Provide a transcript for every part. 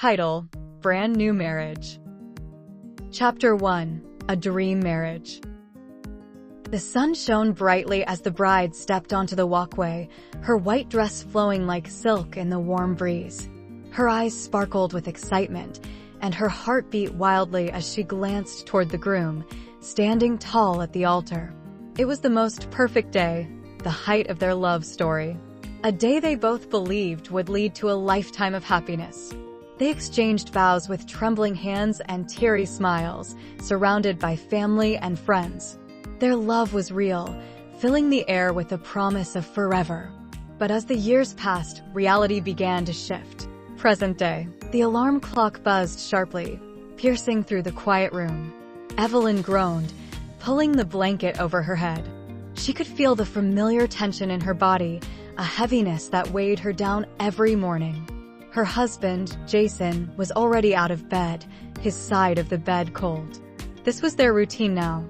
Title: Brand New Marriage. Chapter 1: A Dream Marriage. The sun shone brightly as the bride stepped onto the walkway, her white dress flowing like silk in the warm breeze. Her eyes sparkled with excitement, and her heart beat wildly as she glanced toward the groom, standing tall at the altar. It was the most perfect day, the height of their love story. A day they both believed would lead to a lifetime of happiness. They exchanged vows with trembling hands and teary smiles, surrounded by family and friends. Their love was real, filling the air with the promise of forever. But as the years passed, reality began to shift. Present day. The alarm clock buzzed sharply, piercing through the quiet room. Evelyn groaned, pulling the blanket over her head. She could feel the familiar tension in her body, a heaviness that weighed her down every morning. Her husband, Jason, was already out of bed, his side of the bed cold. This was their routine now.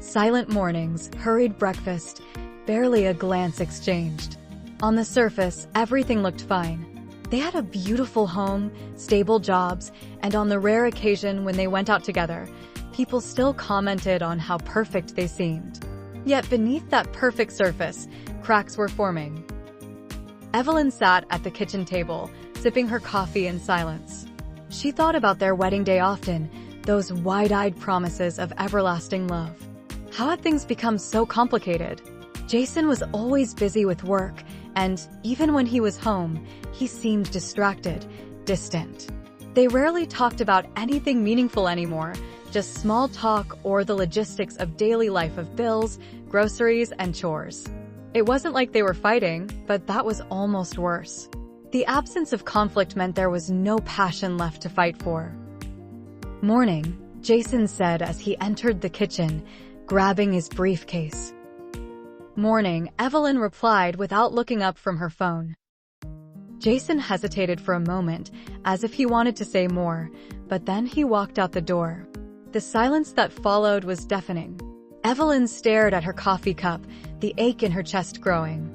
Silent mornings, hurried breakfast, barely a glance exchanged. On the surface, everything looked fine. They had a beautiful home, stable jobs, and on the rare occasion when they went out together, people still commented on how perfect they seemed. Yet beneath that perfect surface, cracks were forming. Evelyn sat at the kitchen table, sipping her coffee in silence. She thought about their wedding day often, those wide-eyed promises of everlasting love. How had things become so complicated? Jason was always busy with work, and even when he was home, he seemed distracted, distant. They rarely talked about anything meaningful anymore, just small talk or the logistics of daily life of bills, groceries, and chores. It wasn't like they were fighting, but that was almost worse. The absence of conflict meant there was no passion left to fight for. "Morning," Jason said as he entered the kitchen, grabbing his briefcase. "Morning," Evelyn replied without looking up from her phone. Jason hesitated for a moment, as if he wanted to say more, but then he walked out the door. The silence that followed was deafening. Evelyn stared at her coffee cup, the ache in her chest growing.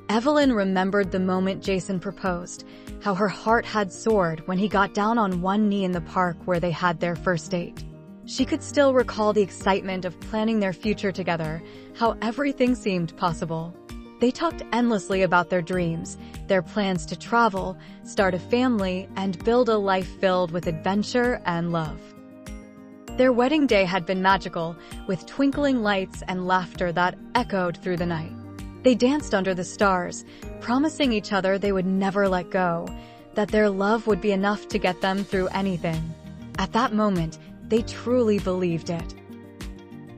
Evelyn remembered the moment Jason proposed, how her heart had soared when he got down on one knee in the park where they had their first date. She could still recall the excitement of planning their future together, how everything seemed possible. They talked endlessly about their dreams, their plans to travel, start a family, and build a life filled with adventure and love. Their wedding day had been magical, with twinkling lights and laughter that echoed through the night. They danced under the stars, promising each other they would never let go, that their love would be enough to get them through anything. At that moment, they truly believed it.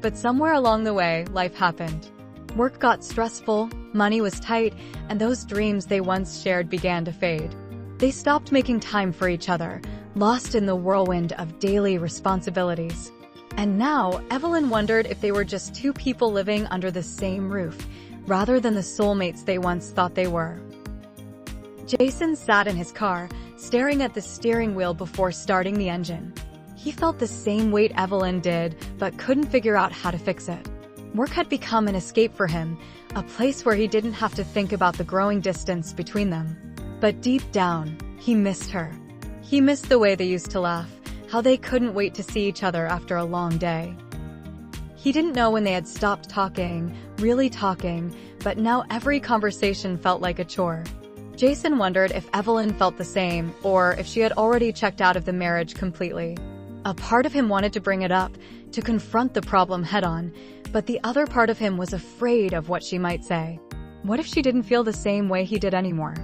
But somewhere along the way, life happened. Work got stressful, money was tight, and those dreams they once shared began to fade. They stopped making time for each other, lost in the whirlwind of daily responsibilities. And now, Evelyn wondered if they were just two people living under the same roof, rather than the soulmates they once thought they were. Jason sat in his car, staring at the steering wheel before starting the engine. He felt the same weight Evelyn did, but couldn't figure out how to fix it. Work had become an escape for him, a place where he didn't have to think about the growing distance between them. But deep down, he missed her. He missed the way they used to laugh, how they couldn't wait to see each other after a long day. He didn't know when they had stopped talking, really talking, but now every conversation felt like a chore. Jason wondered if Evelyn felt the same, or if she had already checked out of the marriage completely. A part of him wanted to bring it up, to confront the problem head-on, but the other part of him was afraid of what she might say. What if she didn't feel the same way he did anymore?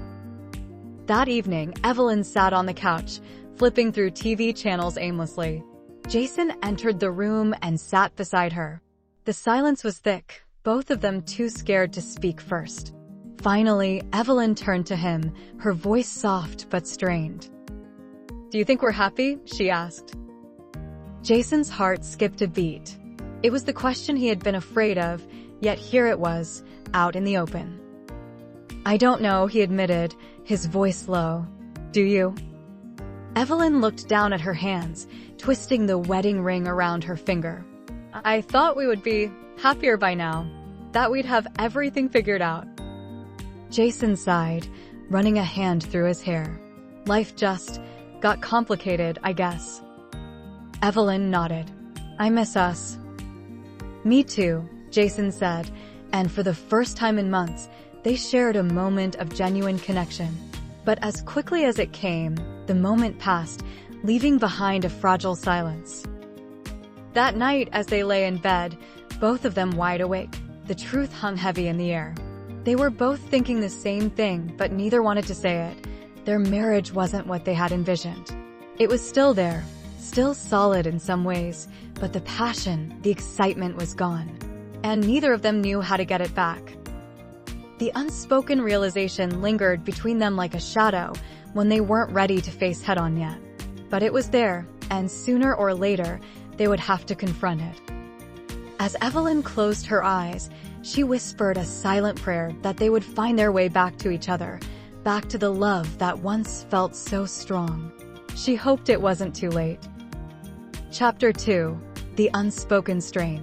That evening, Evelyn sat on the couch, flipping through TV channels aimlessly. Jason entered the room and sat beside her. The silence was thick, both of them too scared to speak first. Finally, Evelyn turned to him, her voice soft but strained. "Do you think we're happy?" she asked. Jason's heart skipped a beat. It was the question he had been afraid of, yet here it was, out in the open. "I don't know," he admitted, his voice low. "Do you?" Evelyn looked down at her hands, twisting the wedding ring around her finger. "I thought we would be happier by now, that we'd have everything figured out." Jason sighed, running a hand through his hair. "Life just Got complicated, I guess. Evelyn nodded. I miss us. Me too, Jason said, and for the first time in months, they shared a moment of genuine connection. But as quickly as it came, the moment passed, leaving behind a fragile silence. That night, as they lay in bed, both of them wide awake, the truth hung heavy in the air. They were both thinking the same thing, but neither wanted to say it. Their marriage wasn't what they had envisioned. It was still there, still solid in some ways, but the passion, the excitement was gone. And neither of them knew how to get it back. The unspoken realization lingered between them like a shadow when they weren't ready to face head-on yet. But it was there, and sooner or later, they would have to confront it. As Evelyn closed her eyes, she whispered a silent prayer that they would find their way back to each other, back to the love that once felt so strong. She hoped it wasn't too late. Chapter 2. The Unspoken Strain.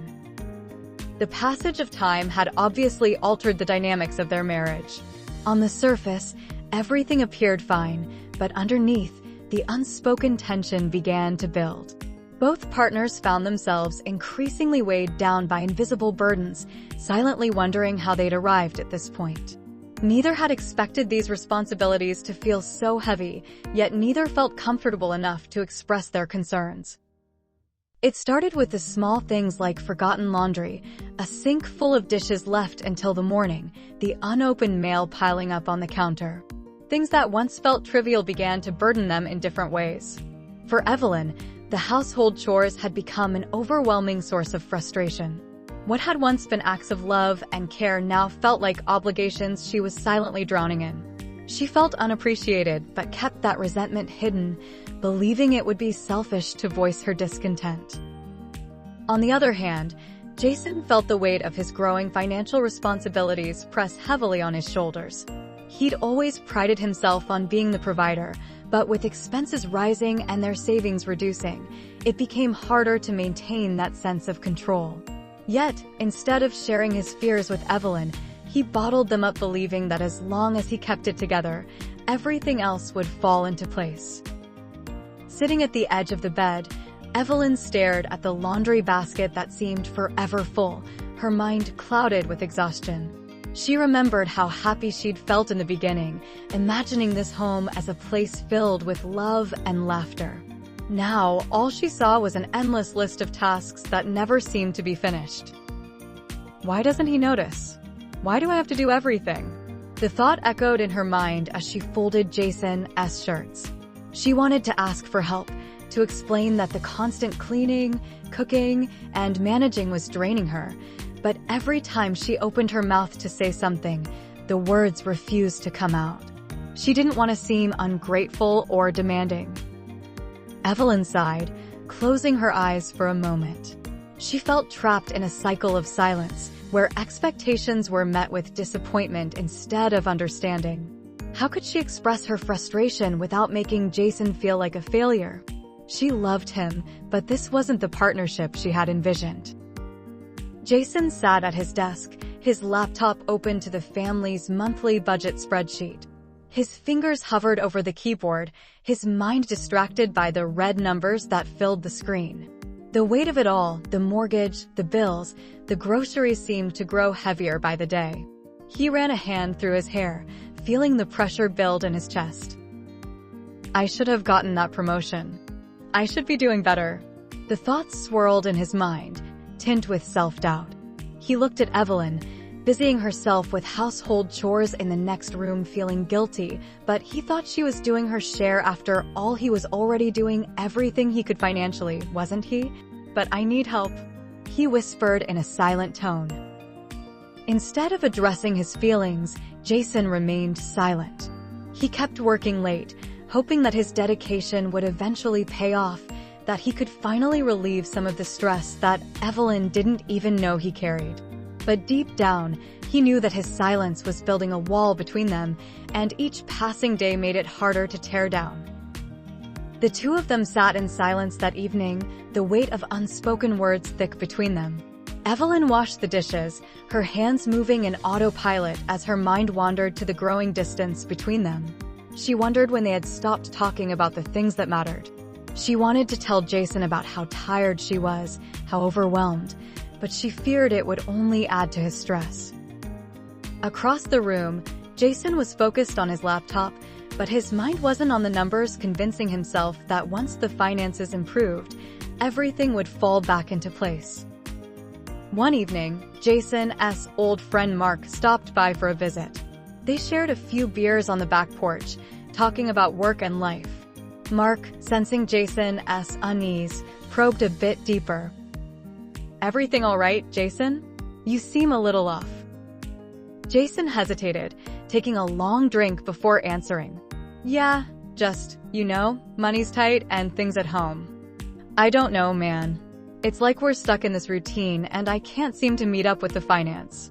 The passage of time had obviously altered the dynamics of their marriage. On the surface, everything appeared fine, but underneath, the unspoken tension began to build. Both partners found themselves increasingly weighed down by invisible burdens, silently wondering how they'd arrived at this point. Neither had expected these responsibilities to feel so heavy, yet neither felt comfortable enough to express their concerns. It started with the small things like forgotten laundry, a sink full of dishes left until the morning, the unopened mail piling up on the counter. Things that once felt trivial began to burden them in different ways. For Evelyn, the household chores had become an overwhelming source of frustration. What had once been acts of love and care now felt like obligations she was silently drowning in. She felt unappreciated, but kept that resentment hidden, believing it would be selfish to voice her discontent. On the other hand, Jason felt the weight of his growing financial responsibilities press heavily on his shoulders. He'd always prided himself on being the provider, but with expenses rising and their savings reducing, it became harder to maintain that sense of control. Yet, instead of sharing his fears with Evelyn, he bottled them up, believing that as long as he kept it together, everything else would fall into place. Sitting at the edge of the bed, Evelyn stared at the laundry basket that seemed forever full, her mind clouded with exhaustion. She remembered how happy she'd felt in the beginning, imagining this home as a place filled with love and laughter. Now, all she saw was an endless list of tasks that never seemed to be finished. Why doesn't he notice? Why do I have to do everything? The thought echoed in her mind as she folded Jason's shirts. She wanted to ask for help, to explain that the constant cleaning, cooking, and managing was draining her, but every time she opened her mouth to say something, the words refused to come out. She didn't want to seem ungrateful or demanding. Evelyn sighed, closing her eyes for a moment. She felt trapped in a cycle of silence, where expectations were met with disappointment instead of understanding. How could she express her frustration without making Jason feel like a failure? She loved him, but this wasn't the partnership she had envisioned. Jason sat at his desk, his laptop open to the family's monthly budget spreadsheet. His fingers hovered over the keyboard, his mind distracted by the red numbers that filled the screen. The weight of it all, the mortgage, the bills, the groceries, seemed to grow heavier by the day. He ran a hand through his hair, feeling the pressure build in his chest. I should have gotten that promotion. I should be doing better. The thoughts swirled in his mind, tinged with self-doubt. He looked at Evelyn, busying herself with household chores in the next room, feeling guilty, but he thought she was doing her share after all. He was already doing everything he could financially, wasn't he? But I need help, he whispered in a silent tone. Instead of addressing his feelings, Jason remained silent. He kept working late, hoping that his dedication would eventually pay off, that he could finally relieve some of the stress that Evelyn didn't even know he carried. But deep down, he knew that his silence was building a wall between them, and each passing day made it harder to tear down. The two of them sat in silence that evening, the weight of unspoken words thick between them. Evelyn washed the dishes, her hands moving in autopilot as her mind wandered to the growing distance between them. She wondered when they had stopped talking about the things that mattered. She wanted to tell Jason about how tired she was, how overwhelmed, but she feared it would only add to his stress. Across the room, Jason was focused on his laptop, but his mind wasn't on the numbers, convincing himself that once the finances improved, everything would fall back into place. One evening, Jason's old friend Mark stopped by for a visit. They shared a few beers on the back porch, talking about work and life. Mark, sensing Jason's unease, probed a bit deeper. "Everything all right, Jason? You seem a little off." Jason hesitated, taking a long drink before answering. "Yeah, just, money's tight and things at home. I don't know, man. It's like we're stuck in this routine and I can't seem to meet up with the finance."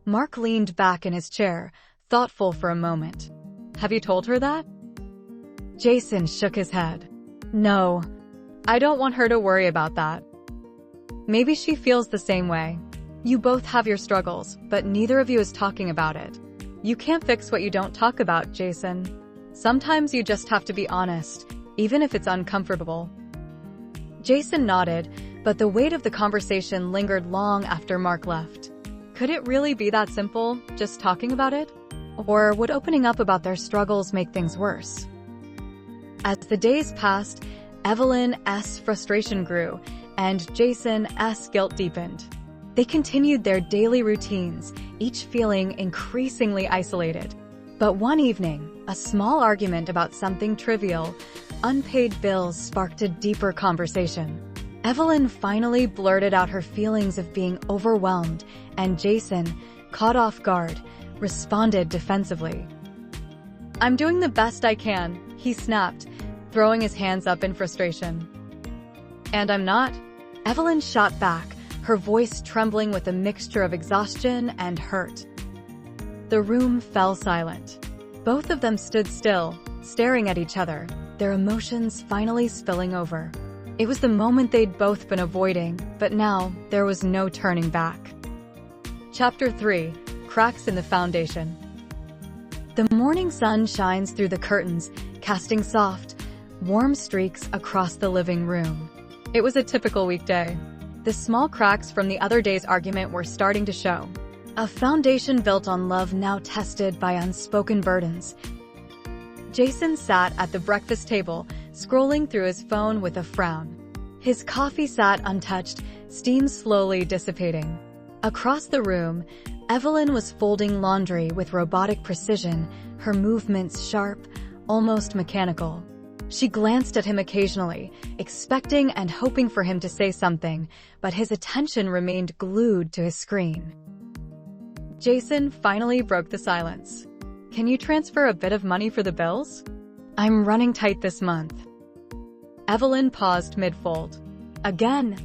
Mark leaned back in his chair, thoughtful for a moment. "Have you told her that?" Jason shook his head. "No, I don't want her to worry about that. Maybe she feels the same way. You both have your struggles, but neither of you is talking about it. You can't fix what you don't talk about, Jason. Sometimes you just have to be honest, even if it's uncomfortable." Jason nodded, but the weight of the conversation lingered long after Mark left. Could it really be that simple, just talking about it? Or would opening up about their struggles make things worse? As the days passed, Evelyn's frustration grew, and Jason's guilt deepened. They continued their daily routines, each feeling increasingly isolated. But one evening, a small argument about something trivial, unpaid bills, sparked a deeper conversation. Evelyn finally blurted out her feelings of being overwhelmed, and Jason, caught off guard, responded defensively. "I'm doing the best I can," he snapped, throwing his hands up in frustration. "And I'm not," Evelyn shot back, her voice trembling with a mixture of exhaustion and hurt. The room fell silent. Both of them stood still, staring at each other, their emotions finally spilling over. It was the moment they'd both been avoiding, but now there was no turning back. Chapter 3: Cracks in the Foundation. The morning sun shines through the curtains, casting soft, warm streaks across the living room. It was a typical weekday. The small cracks from the other day's argument were starting to show. A foundation built on love now tested by unspoken burdens. Jason sat at the breakfast table, scrolling through his phone with a frown. His coffee sat untouched, steam slowly dissipating. Across the room, Evelyn was folding laundry with robotic precision, her movements sharp, almost mechanical. She glanced at him occasionally, expecting and hoping for him to say something, but his attention remained glued to his screen. Jason finally broke the silence. "Can you transfer a bit of money for the bills? I'm running tight this month." Evelyn paused mid-fold. "Again?"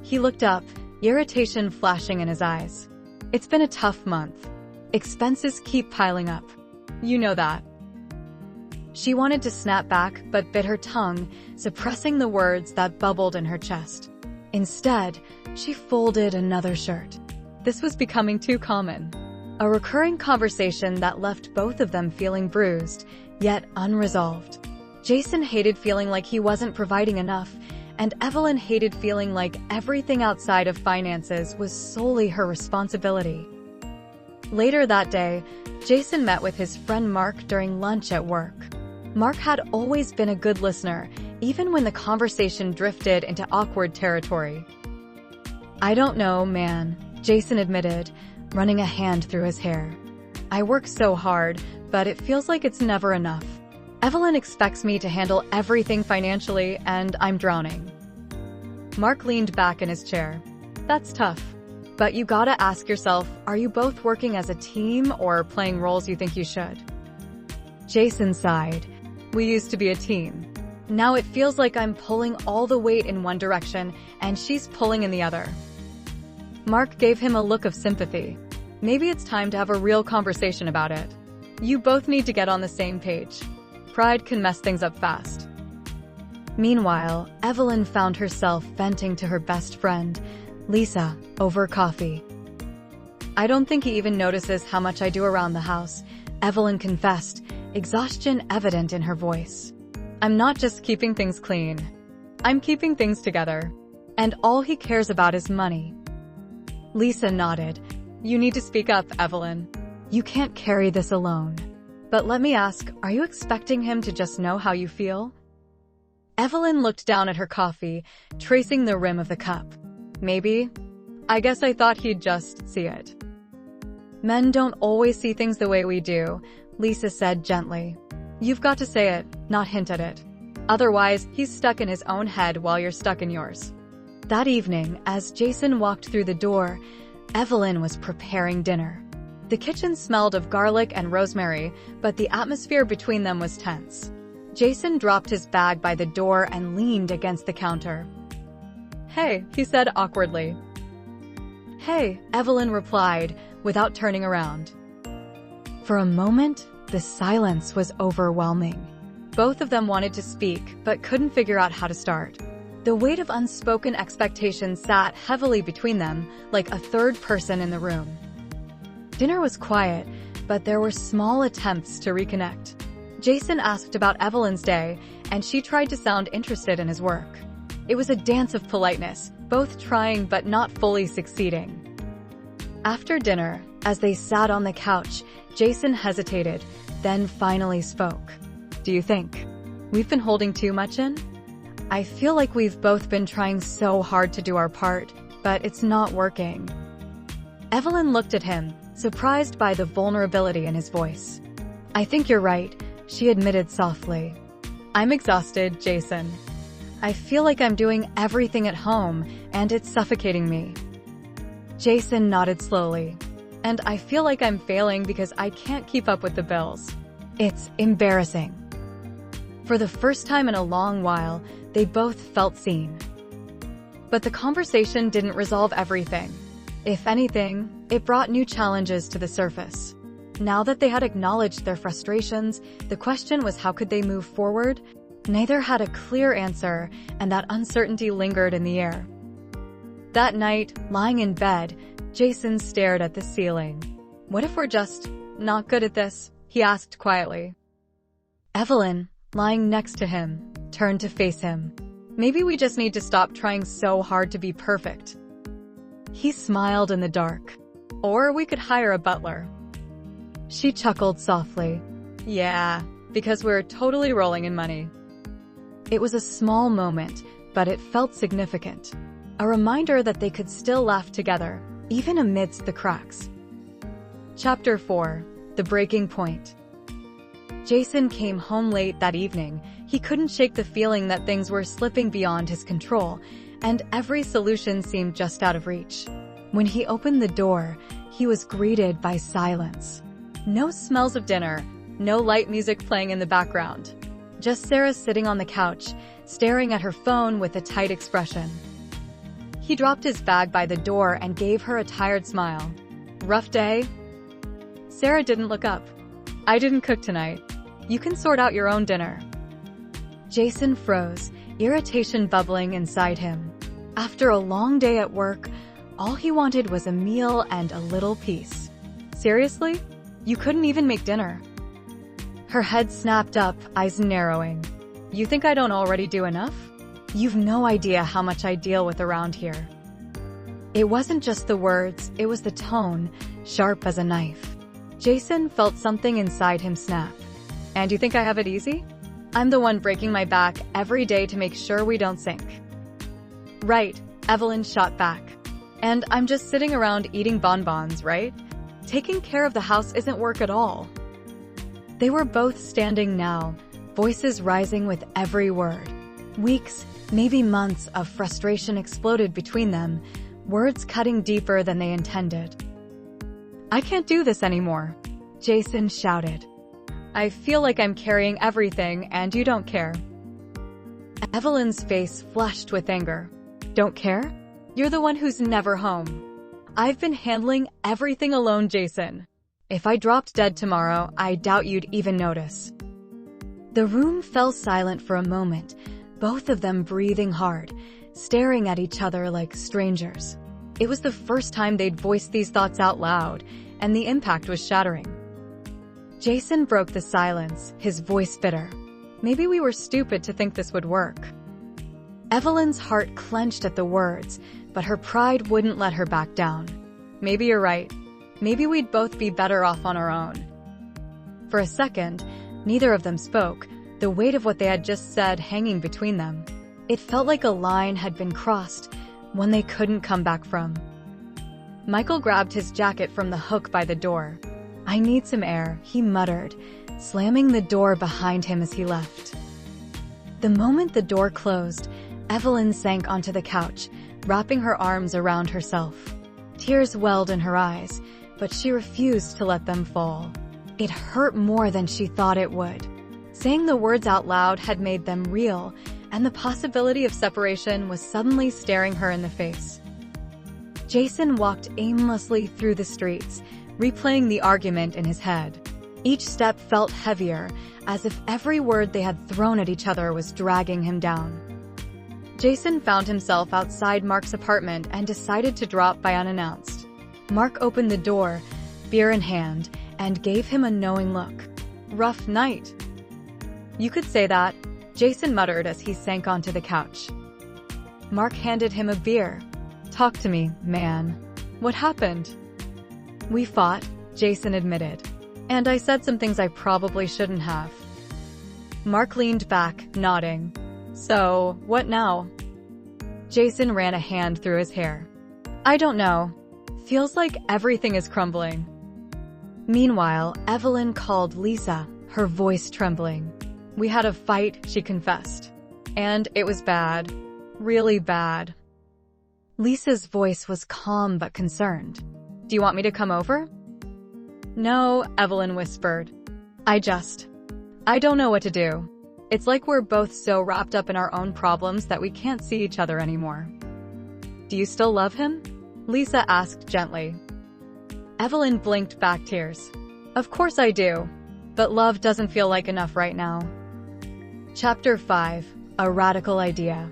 He looked up, irritation flashing in his eyes. "It's been a tough month. Expenses keep piling up. You know that." She wanted to snap back, but bit her tongue, suppressing the words that bubbled in her chest. Instead, she folded another shirt. This was becoming too common. A recurring conversation that left both of them feeling bruised, yet unresolved. Jason hated feeling like he wasn't providing enough, and Evelyn hated feeling like everything outside of finances was solely her responsibility. Later that day, Jason met with his friend Mark during lunch at work. Mark had always been a good listener, even when the conversation drifted into awkward territory. "I don't know, man," Jason admitted, running a hand through his hair. "I work so hard, but it feels like it's never enough. Evelyn expects me to handle everything financially, and I'm drowning." Mark leaned back in his chair. "That's tough. But you gotta ask yourself, are you both working as a team or playing roles you think you should?" Jason sighed. "We used to be a team. Now it feels like I'm pulling all the weight in one direction and she's pulling in the other." Mark gave him a look of sympathy. "Maybe it's time to have a real conversation about it. You both need to get on the same page. Pride can mess things up fast." Meanwhile, Evelyn found herself venting to her best friend, Lisa, over coffee. "I don't think he even notices how much I do around the house," Evelyn confessed, exhaustion evident in her voice. "I'm not just keeping things clean. I'm keeping things together. And all he cares about is money." Lisa nodded. "You need to speak up, Evelyn. You can't carry this alone. But let me ask, are you expecting him to just know how you feel?" Evelyn looked down at her coffee, tracing the rim of the cup. "Maybe. I guess I thought he'd just see it." "Men don't always see things the way we do," Lisa said gently. "You've got to say it, not hint at it. Otherwise, he's stuck in his own head while you're stuck in yours." That evening, as Jason walked through the door, Evelyn was preparing dinner. The kitchen smelled of garlic and rosemary, but the atmosphere between them was tense. Jason dropped his bag by the door and leaned against the counter. "Hey," he said awkwardly. "Hey," Evelyn replied, without turning around. For a moment, the silence was overwhelming. Both of them wanted to speak, but couldn't figure out how to start. The weight of unspoken expectations sat heavily between them, like a third person in the room. Dinner was quiet, but there were small attempts to reconnect. Jason asked about Evelyn's day, and she tried to sound interested in his work. It was a dance of politeness, both trying but not fully succeeding. After dinner, as they sat on the couch, Jason hesitated, then finally spoke. "Do you think we've been holding too much in? I feel like we've both been trying so hard to do our part, but it's not working." Evelyn looked at him, surprised by the vulnerability in his voice. "I think you're right," she admitted softly. "I'm exhausted, Jason. I feel like I'm doing everything at home, and it's suffocating me." Jason nodded slowly. "And I feel like I'm failing because I can't keep up with the bills. It's embarrassing." For the first time in a long while, they both felt seen. But the conversation didn't resolve everything. If anything, it brought new challenges to the surface. Now that they had acknowledged their frustrations, the question was how could they move forward? Neither had a clear answer, and that uncertainty lingered in the air. That night, lying in bed, Jason stared at the ceiling. "What if we're just not good at this?" he asked quietly. Evelyn, lying next to him, turned to face him. "Maybe we just need to stop trying so hard to be perfect." He smiled in the dark. "Or we could hire a butler." She chuckled softly. "Yeah, because we're totally rolling in money." It was a small moment, but it felt significant. A reminder that they could still laugh together, even amidst the cracks. Chapter 4. The Breaking Point. Jason came home late that evening. He couldn't shake the feeling that things were slipping beyond his control, and every solution seemed just out of reach. When he opened the door, he was greeted by silence. No smells of dinner, no light music playing in the background. Just Sarah sitting on the couch, staring at her phone with a tight expression. He dropped his bag by the door and gave her a tired smile. "Rough day?" Sarah didn't look up. "I didn't cook tonight. You can sort out your own dinner." Jason froze, irritation bubbling inside him. After a long day at work, all he wanted was a meal and a little peace. "Seriously? You couldn't even make dinner?" Her head snapped up, eyes narrowing. "You think I don't already do enough? You've no idea how much I deal with around here." It wasn't just the words, it was the tone, sharp as a knife. Jason felt something inside him snap. "And you think I have it easy? I'm the one breaking my back every day to make sure we don't sink." "Right," Evelyn shot back. "And I'm just sitting around eating bonbons, right? Taking care of the house isn't work at all." They were both standing now, voices rising with every word. Weeks, maybe months of frustration exploded between them, words cutting deeper than they intended. "I can't do this anymore," Jason shouted. "I feel like I'm carrying everything and you don't care." Evelyn's face flushed with anger. "Don't care? You're the one who's never home. I've been handling everything alone, Jason. If I dropped dead tomorrow, I doubt you'd even notice." The room fell silent for a moment, both of them breathing hard, staring at each other like strangers. It was the first time they'd voiced these thoughts out loud, and the impact was shattering. Jason broke the silence, his voice bitter. Maybe we were stupid to think this would work. Evelyn's heart clenched at the words, but her pride wouldn't let her back down. Maybe you're right. Maybe we'd both be better off on our own. For a second, neither of them spoke, the weight of what they had just said hanging between them. It felt like a line had been crossed, one they couldn't come back from. Michael grabbed his jacket from the hook by the door. "I need some air," he muttered, slamming the door behind him as he left. The moment the door closed, Evelyn sank onto the couch, wrapping her arms around herself. Tears welled in her eyes, but she refused to let them fall. It hurt more than she thought it would. Saying the words out loud had made them real, and the possibility of separation was suddenly staring her in the face. Jason walked aimlessly through the streets, replaying the argument in his head. Each step felt heavier, as if every word they had thrown at each other was dragging him down. Jason found himself outside Mark's apartment and decided to drop by unannounced. Mark opened the door, beer in hand, and gave him a knowing look. "Rough night." "You could say that," Jason muttered as he sank onto the couch. Mark handed him a beer. "Talk to me, man. What happened?" "We fought," Jason admitted. "And I said some things I probably shouldn't have." Mark leaned back, nodding. "So, what now?" Jason ran a hand through his hair. "I don't know. Feels like everything is crumbling." Meanwhile, Evelyn called Lisa, her voice trembling. "We had a fight," she confessed. "And it was bad. Really bad." Lisa's voice was calm but concerned. "Do you want me to come over?" "No," Evelyn whispered. I don't know what to do. It's like we're both so wrapped up in our own problems that we can't see each other anymore." "Do you still love him?" Lisa asked gently. Evelyn blinked back tears. "Of course I do. But love doesn't feel like enough right now." Chapter 5. A Radical Idea.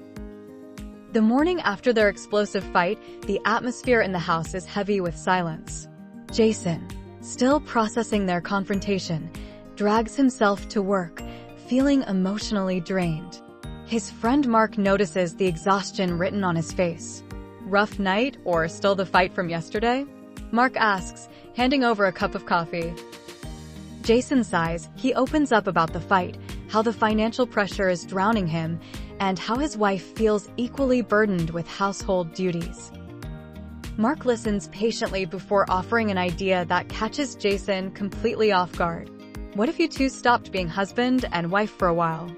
The morning after their explosive fight, the atmosphere in the house is heavy with silence. Jason, still processing their confrontation, drags himself to work, feeling emotionally drained. His friend Mark notices the exhaustion written on his face. "Rough night, or still the fight from yesterday?" Mark asks, handing over a cup of coffee. Jason sighs. He opens up about the fight, how the financial pressure is drowning him, and how his wife feels equally burdened with household duties. Mark listens patiently before offering an idea that catches Jason completely off guard. What if you two stopped being husband and wife for a while?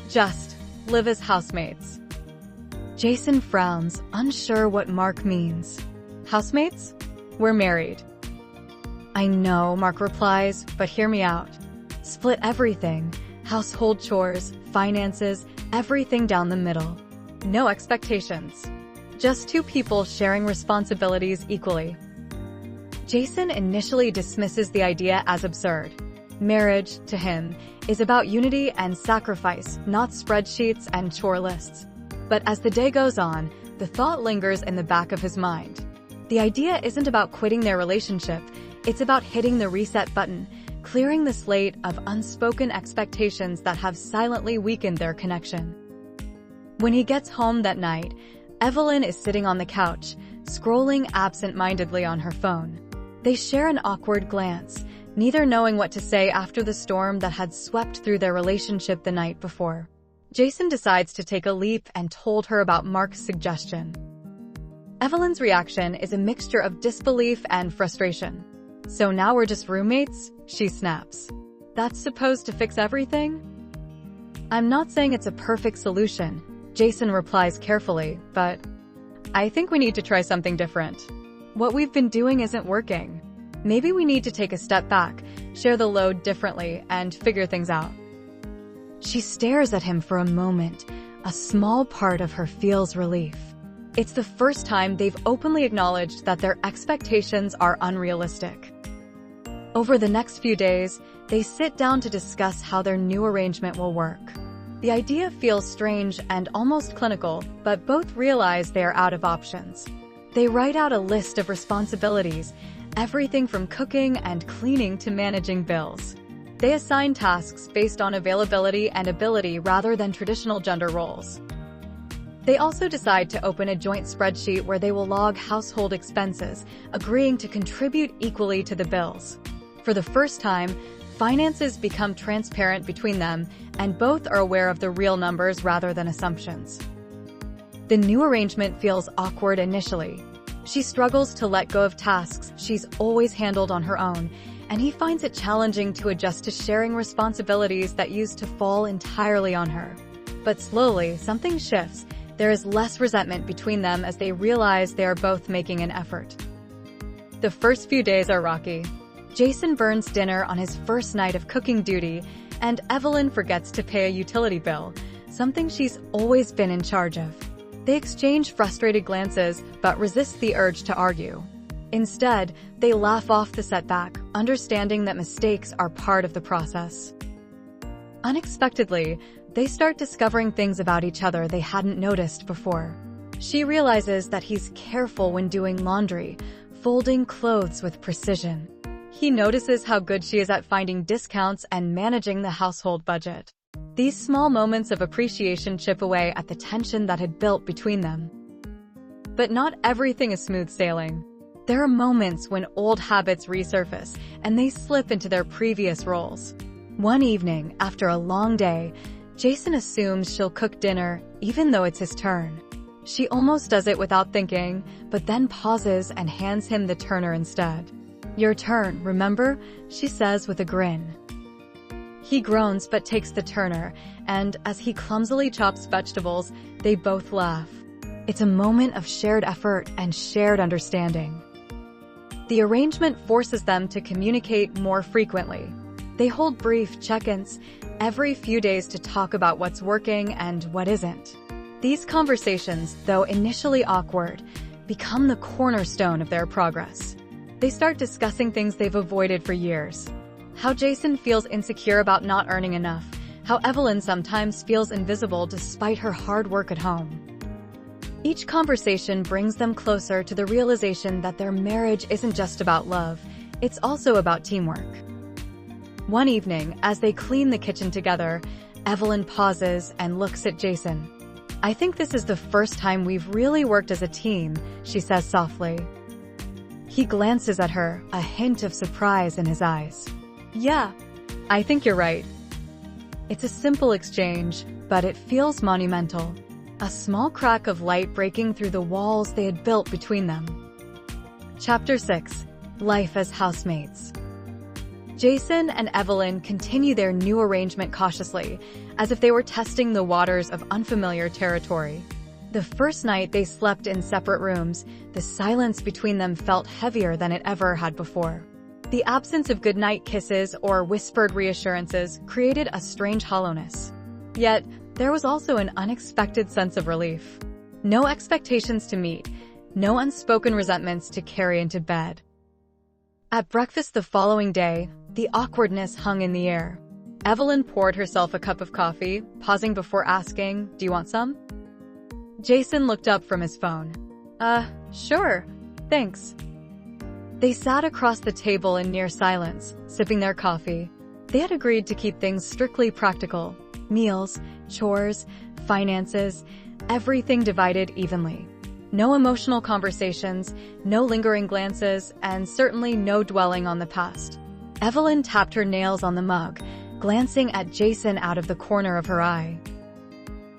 Just live as housemates. Jason frowns, unsure what Mark means. "Housemates? We're married." "I know," Mark replies, "but hear me out. Split everything. Household chores, finances, everything down the middle. No expectations. Just two people sharing responsibilities equally." Jason initially dismisses the idea as absurd. Marriage, to him, is about unity and sacrifice, not spreadsheets and chore lists. But as the day goes on, the thought lingers in the back of his mind. The idea isn't about quitting their relationship, it's about hitting the reset button, clearing the slate of unspoken expectations that have silently weakened their connection. When he gets home that night, Evelyn is sitting on the couch, scrolling absent-mindedly on her phone. They share an awkward glance, neither knowing what to say after the storm that had swept through their relationship the night before. Jason decides to take a leap and told her about Mark's suggestion. Evelyn's reaction is a mixture of disbelief and frustration. "So now we're just roommates?" she snaps. "That's supposed to fix everything?" "I'm not saying it's a perfect solution," Jason replies carefully, "but I think we need to try something different. What we've been doing isn't working. Maybe we need to take a step back, share the load differently, and figure things out." She stares at him for a moment. A small part of her feels relief. It's the first time they've openly acknowledged that their expectations are unrealistic. Over the next few days, they sit down to discuss how their new arrangement will work. The idea feels strange and almost clinical, but both realize they are out of options. They write out a list of responsibilities, everything from cooking and cleaning to managing bills. They assign tasks based on availability and ability rather than traditional gender roles. They also decide to open a joint spreadsheet where they will log household expenses, agreeing to contribute equally to the bills. For the first time, finances become transparent between them, and both are aware of the real numbers rather than assumptions. The new arrangement feels awkward initially. She struggles to let go of tasks she's always handled on her own, and he finds it challenging to adjust to sharing responsibilities that used to fall entirely on her. But slowly, something shifts. There is less resentment between them as they realize they are both making an effort. The first few days are rocky. Jason burns dinner on his first night of cooking duty, and Evelyn forgets to pay a utility bill, something she's always been in charge of. They exchange frustrated glances, but resist the urge to argue. Instead, they laugh off the setback, understanding that mistakes are part of the process. Unexpectedly, they start discovering things about each other they hadn't noticed before. She realizes that he's careful when doing laundry, folding clothes with precision. He notices how good she is at finding discounts and managing the household budget. These small moments of appreciation chip away at the tension that had built between them. But not everything is smooth sailing. There are moments when old habits resurface and they slip into their previous roles. One evening, after a long day, Jason assumes she'll cook dinner even though it's his turn. She almost does it without thinking, but then pauses and hands him the turner instead. "Your turn, remember?" she says with a grin. He groans but takes the turner, and as he clumsily chops vegetables, they both laugh. It's a moment of shared effort and shared understanding. The arrangement forces them to communicate more frequently. They hold brief check-ins every few days to talk about what's working and what isn't. These conversations, though initially awkward, become the cornerstone of their progress. They start discussing things they've avoided for years. How Jason feels insecure about not earning enough, how Evelyn sometimes feels invisible despite her hard work at home. Each conversation brings them closer to the realization that their marriage isn't just about love, it's also about teamwork. One evening, as they clean the kitchen together, Evelyn pauses and looks at Jason. "I think this is the first time we've really worked as a team," she says softly. He glances at her, a hint of surprise in his eyes. "Yeah, I think you're right." It's a simple exchange, but it feels monumental. A small crack of light breaking through the walls they had built between them. Chapter 6. Life as Housemates. Jason and Evelyn continue their new arrangement cautiously, as if they were testing the waters of unfamiliar territory. The first night they slept in separate rooms, the silence between them felt heavier than it ever had before. The absence of goodnight kisses or whispered reassurances created a strange hollowness. Yet, there was also an unexpected sense of relief. No expectations to meet, no unspoken resentments to carry into bed. At breakfast the following day, the awkwardness hung in the air. Evelyn poured herself a cup of coffee, pausing before asking, "Do you want some?" Jason looked up from his phone. Sure, thanks." They sat across the table in near silence, sipping their coffee. They had agreed to keep things strictly practical. Meals, chores, finances, everything divided evenly. No emotional conversations, no lingering glances, and certainly no dwelling on the past. Evelyn tapped her nails on the mug, glancing at Jason out of the corner of her eye.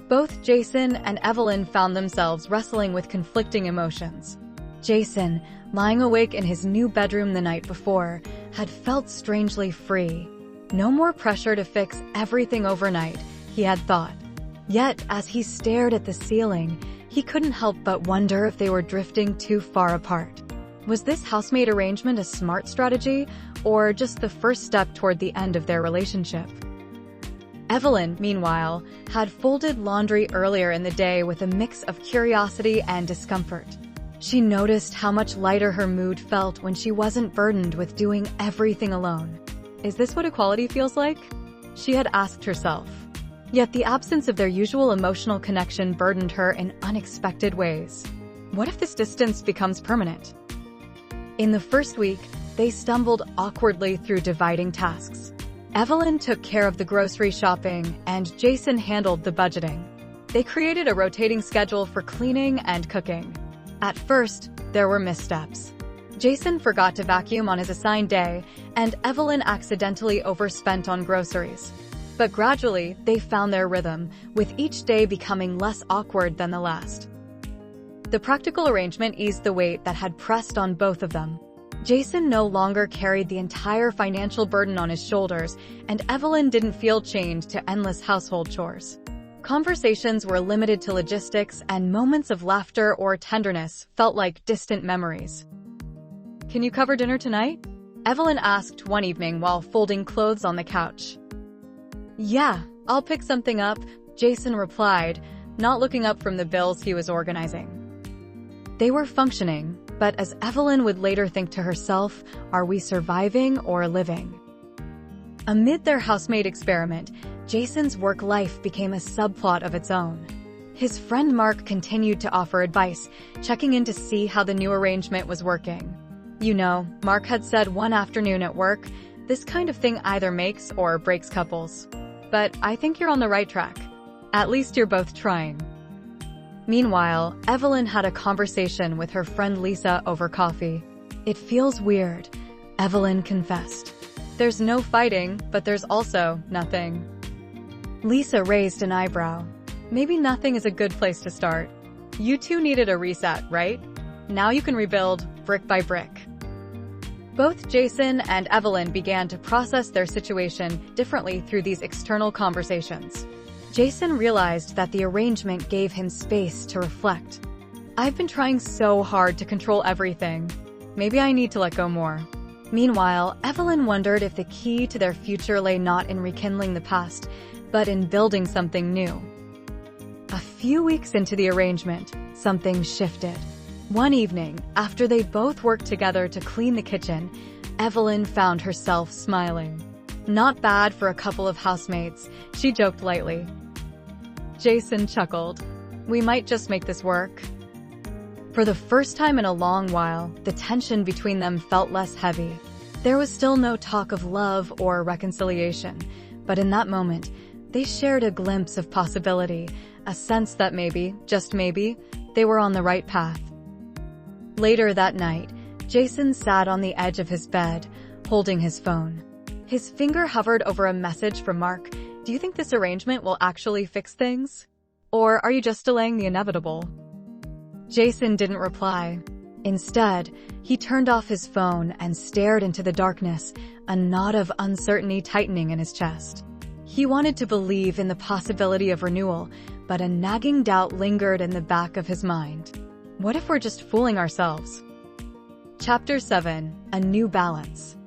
Both Jason and Evelyn found themselves wrestling with conflicting emotions. Jason, lying awake in his new bedroom the night before, had felt strangely free. No more pressure to fix everything overnight, he had thought. Yet, as he stared at the ceiling, he couldn't help but wonder if they were drifting too far apart. Was this housemate arrangement a smart strategy, or just the first step toward the end of their relationship? Evelyn, meanwhile, had folded laundry earlier in the day with a mix of curiosity and discomfort. She noticed how much lighter her mood felt when she wasn't burdened with doing everything alone. Is this what equality feels like? She had asked herself. Yet the absence of their usual emotional connection burdened her in unexpected ways. What if this distance becomes permanent? In the first week, they stumbled awkwardly through dividing tasks. Evelyn took care of the grocery shopping, and Jason handled the budgeting. They created a rotating schedule for cleaning and cooking. At first, there were missteps. Jason forgot to vacuum on his assigned day, and Evelyn accidentally overspent on groceries. But gradually, they found their rhythm, with each day becoming less awkward than the last. The practical arrangement eased the weight that had pressed on both of them. Jason no longer carried the entire financial burden on his shoulders, and Evelyn didn't feel chained to endless household chores. Conversations were limited to logistics, and moments of laughter or tenderness felt like distant memories. "Can you cover dinner tonight?" Evelyn asked one evening while folding clothes on the couch. "Yeah, I'll pick something up," Jason replied, not looking up from the bills he was organizing. They were functioning, but as Evelyn would later think to herself, are we surviving or living? Amid their housemaid experiment, Jason's work life became a subplot of its own. His friend Mark continued to offer advice, checking in to see how the new arrangement was working. "You know," Mark had said one afternoon at work, "this kind of thing either makes or breaks couples. But I think you're on the right track. At least you're both trying." Meanwhile, Evelyn had a conversation with her friend Lisa over coffee. "It feels weird," Evelyn confessed. "There's no fighting, but there's also nothing." Lisa raised an eyebrow. "Maybe nothing is a good place to start. You two needed a reset, right? Now you can rebuild, brick by brick." Both Jason and Evelyn began to process their situation differently through these external conversations. Jason realized that the arrangement gave him space to reflect. "I've been trying so hard to control everything. Maybe I need to let go more." Meanwhile, Evelyn wondered if the key to their future lay not in rekindling the past, but in building something new. A few weeks into the arrangement, something shifted. One evening, after they both worked together to clean the kitchen, Evelyn found herself smiling. "Not bad for a couple of housemates," she joked lightly. Jason chuckled. "We might just make this work." For the first time in a long while, the tension between them felt less heavy. There was still no talk of love or reconciliation, but in that moment, they shared a glimpse of possibility, a sense that maybe, just maybe, they were on the right path. Later that night, Jason sat on the edge of his bed, holding his phone. His finger hovered over a message from Mark. "Do you think this arrangement will actually fix things? Or are you just delaying the inevitable?" Jason didn't reply. Instead, he turned off his phone and stared into the darkness, a knot of uncertainty tightening in his chest. He wanted to believe in the possibility of renewal, but a nagging doubt lingered in the back of his mind. What if we're just fooling ourselves? Chapter 7: A New Balance.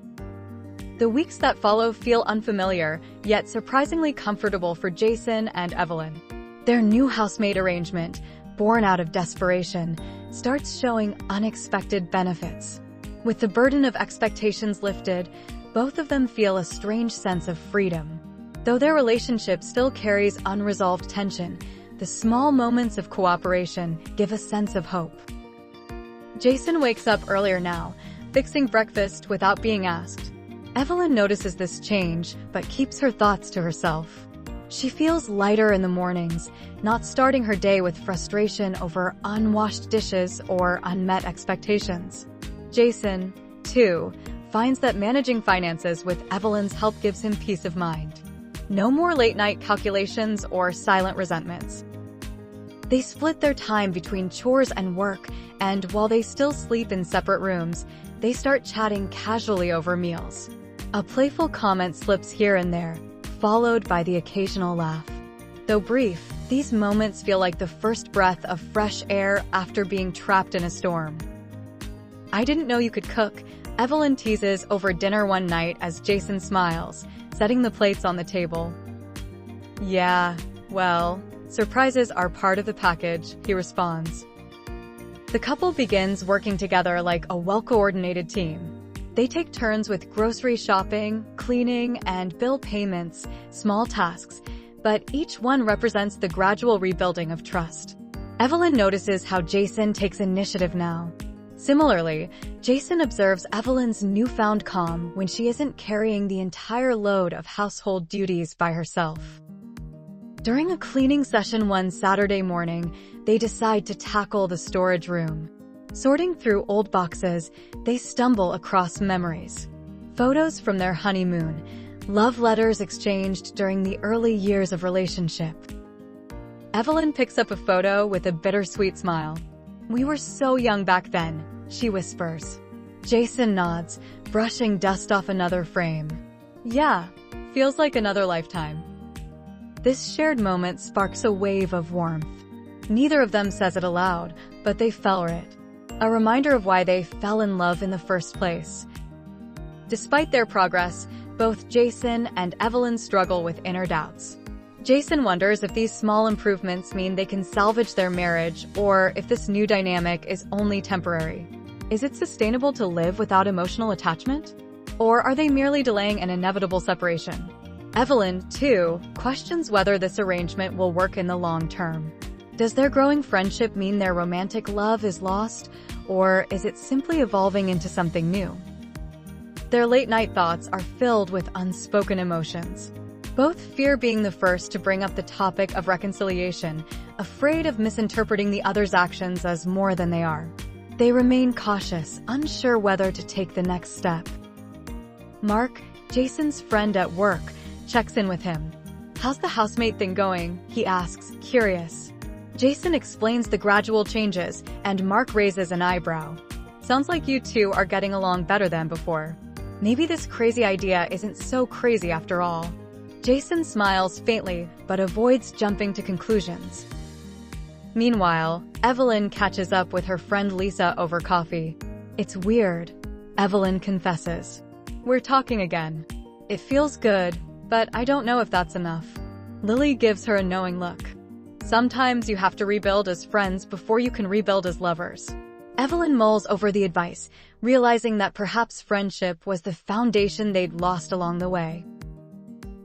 The weeks that follow feel unfamiliar, yet surprisingly comfortable for Jason and Evelyn. Their new housemate arrangement, born out of desperation, starts showing unexpected benefits. With the burden of expectations lifted, both of them feel a strange sense of freedom. Though their relationship still carries unresolved tension, the small moments of cooperation give a sense of hope. Jason wakes up earlier now, fixing breakfast without being asked. Evelyn notices this change, but keeps her thoughts to herself. She feels lighter in the mornings, not starting her day with frustration over unwashed dishes or unmet expectations. Jason, too, finds that managing finances with Evelyn's help gives him peace of mind. No more late-night calculations or silent resentments. They split their time between chores and work, and while they still sleep in separate rooms, they start chatting casually over meals. A playful comment slips here and there, followed by the occasional laugh. Though brief, these moments feel like the first breath of fresh air after being trapped in a storm. "I didn't know you could cook," Evelyn teases over dinner one night as Jason smiles, setting the plates on the table. "Yeah, well, surprises are part of the package," he responds. The couple begins working together like a well-coordinated team. They take turns with grocery shopping, cleaning, and bill payments, small tasks, but each one represents the gradual rebuilding of trust. Evelyn notices how Jason takes initiative now. Similarly, Jason observes Evelyn's newfound calm when she isn't carrying the entire load of household duties by herself. During a cleaning session one Saturday morning, they decide to tackle the storage room. Sorting through old boxes, they stumble across memories. Photos from their honeymoon, love letters exchanged during the early years of relationship. Evelyn picks up a photo with a bittersweet smile. "We were so young back then," she whispers. Jason nods, brushing dust off another frame. "Yeah, feels like another lifetime." This shared moment sparks a wave of warmth. Neither of them says it aloud, but they felt it. A reminder of why they fell in love in the first place. Despite their progress, both Jason and Evelyn struggle with inner doubts. Jason wonders if these small improvements mean they can salvage their marriage, or if this new dynamic is only temporary. Is it sustainable to live without emotional attachment? Or are they merely delaying an inevitable separation? Evelyn, too, questions whether this arrangement will work in the long term. Does their growing friendship mean their romantic love is lost, or is it simply evolving into something new? Their late-night thoughts are filled with unspoken emotions. Both fear being the first to bring up the topic of reconciliation, afraid of misinterpreting the other's actions as more than they are. They remain cautious, unsure whether to take the next step. Mark, Jason's friend at work, checks in with him. "How's the housemate thing going?" he asks, curious. Jason explains the gradual changes, and Mark raises an eyebrow. "Sounds like you two are getting along better than before. Maybe this crazy idea isn't so crazy after all." Jason smiles faintly, but avoids jumping to conclusions. Meanwhile, Evelyn catches up with her friend Lisa over coffee. "It's weird," Evelyn confesses. "We're talking again. It feels good, but I don't know if that's enough." Lily gives her a knowing look. "Sometimes you have to rebuild as friends before you can rebuild as lovers." Evelyn mulls over the advice, realizing that perhaps friendship was the foundation they'd lost along the way.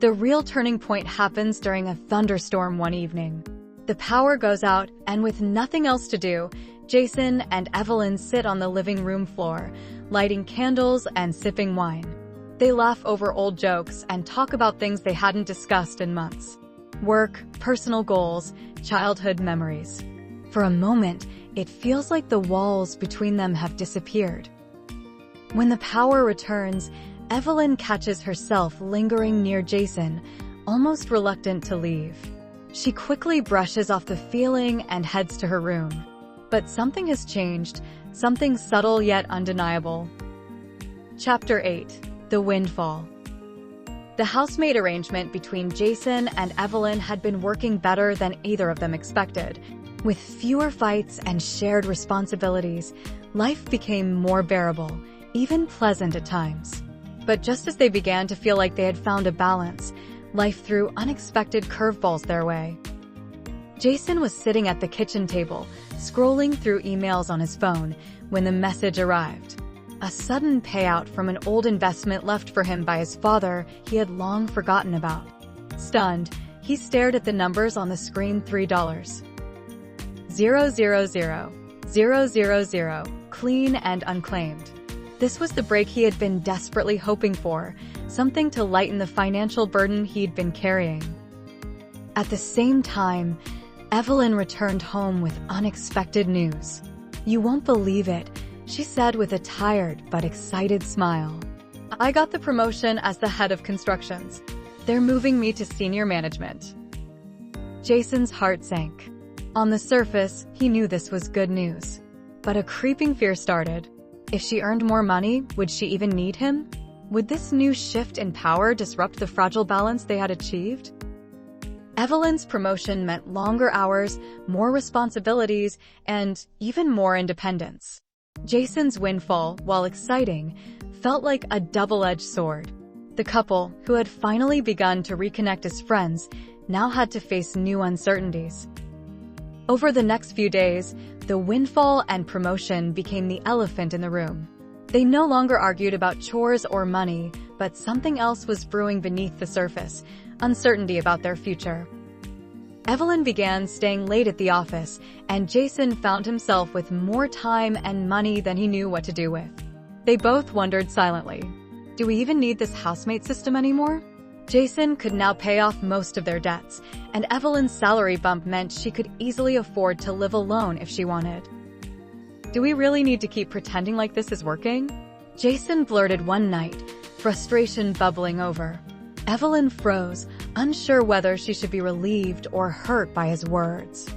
The real turning point happens during a thunderstorm one evening. The power goes out, and with nothing else to do, Jason and Evelyn sit on the living room floor, lighting candles and sipping wine. They laugh over old jokes and talk about things they hadn't discussed in months. Work, personal goals, childhood memories. For a moment, it feels like the walls between them have disappeared. When the power returns, Evelyn catches herself lingering near Jason, almost reluctant to leave. She quickly brushes off the feeling and heads to her room. But something has changed, something subtle yet undeniable. Chapter 8. The Windfall. The housemate arrangement between Jason and Evelyn had been working better than either of them expected. With fewer fights and shared responsibilities, life became more bearable, even pleasant at times. But just as they began to feel like they had found a balance, life threw unexpected curveballs their way. Jason was sitting at the kitchen table, scrolling through emails on his phone, when the message arrived. A sudden payout from an old investment left for him by his father he had long forgotten about. Stunned, he stared at the numbers on the screen. $3. 000, clean and unclaimed. This was the break he had been desperately hoping for, something to lighten the financial burden he'd been carrying. At the same time, Evelyn returned home with unexpected news. "You won't believe it," she said with a tired but excited smile. "I got the promotion as the head of constructions. They're moving me to senior management." Jason's heart sank. On the surface, he knew this was good news. But a creeping fear started. If she earned more money, would she even need him? Would this new shift in power disrupt the fragile balance they had achieved? Evelyn's promotion meant longer hours, more responsibilities, and even more independence. Jason's windfall, while exciting, felt like a double-edged sword. The couple, who had finally begun to reconnect as friends, now had to face new uncertainties. Over the next few days, the windfall and promotion became the elephant in the room. They no longer argued about chores or money, but something else was brewing beneath the surface, uncertainty about their future. Evelyn began staying late at the office, and Jason found himself with more time and money than he knew what to do with. They both wondered silently, do we even need this housemate system anymore? Jason could now pay off most of their debts, and Evelyn's salary bump meant she could easily afford to live alone if she wanted. Do we really need to keep pretending like this is working? Jason blurted one night, frustration bubbling over. Evelyn froze, unsure whether she should be relieved or hurt by his words.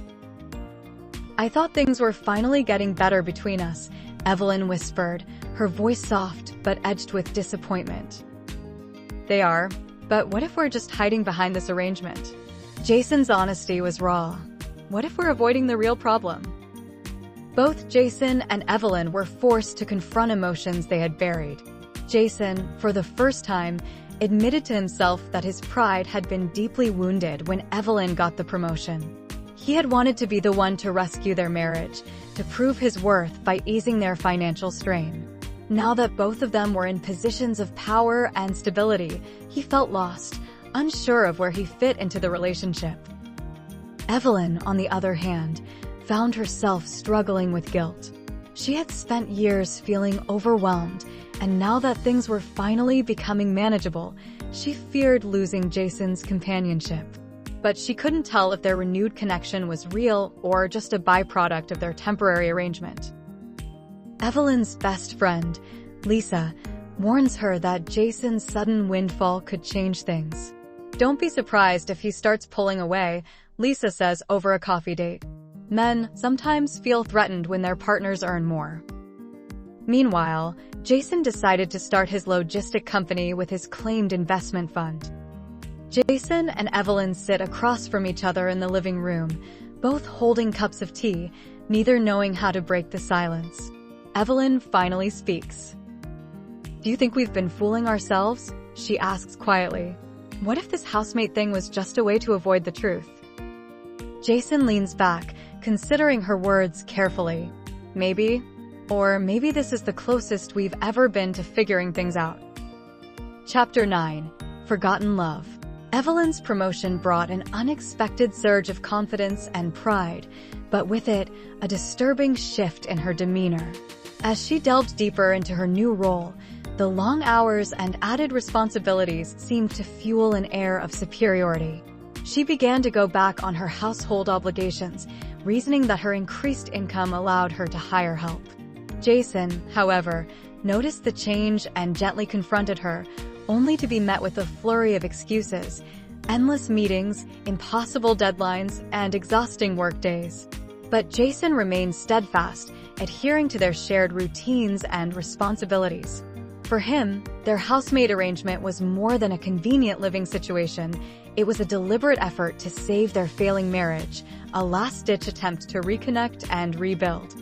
I thought things were finally getting better between us, Evelyn whispered, her voice soft but edged with disappointment. They are, but what if we're just hiding behind this arrangement? Jason's honesty was raw. What if we're avoiding the real problem? Both Jason and Evelyn were forced to confront emotions they had buried. Jason, for the first time, admitted to himself that his pride had been deeply wounded when Evelyn got the promotion. He had wanted to be the one to rescue their marriage, to prove his worth by easing their financial strain. Now that both of them were in positions of power and stability, he felt lost, unsure of where he fit into the relationship. Evelyn, on the other hand, found herself struggling with guilt. She had spent years feeling overwhelmed, and now that things were finally becoming manageable, she feared losing Jason's companionship. But she couldn't tell if their renewed connection was real or just a byproduct of their temporary arrangement. Evelyn's best friend, Lisa, warns her that Jason's sudden windfall could change things. Don't be surprised if he starts pulling away, Lisa says over a coffee date. Men sometimes feel threatened when their partners earn more. Meanwhile, Jason decided to start his logistic company with his claimed investment fund. Jason and Evelyn sit across from each other in the living room, both holding cups of tea, neither knowing how to break the silence. Evelyn finally speaks. Do you think we've been fooling ourselves? She asks quietly. What if this housemate thing was just a way to avoid the truth? Jason leans back, considering her words carefully. Maybe, or maybe this is the closest we've ever been to figuring things out. Chapter 9. Forgotten Love. Evelyn's promotion brought an unexpected surge of confidence and pride, but with it, a disturbing shift in her demeanor. As she delved deeper into her new role, the long hours and added responsibilities seemed to fuel an air of superiority. She began to go back on her household obligations, reasoning that her increased income allowed her to hire help. Jason, however, noticed the change and gently confronted her, only to be met with a flurry of excuses, endless meetings, impossible deadlines, and exhausting workdays. But Jason remained steadfast, adhering to their shared routines and responsibilities. For him, their housemate arrangement was more than a convenient living situation. It was a deliberate effort to save their failing marriage, a last-ditch attempt to reconnect and rebuild.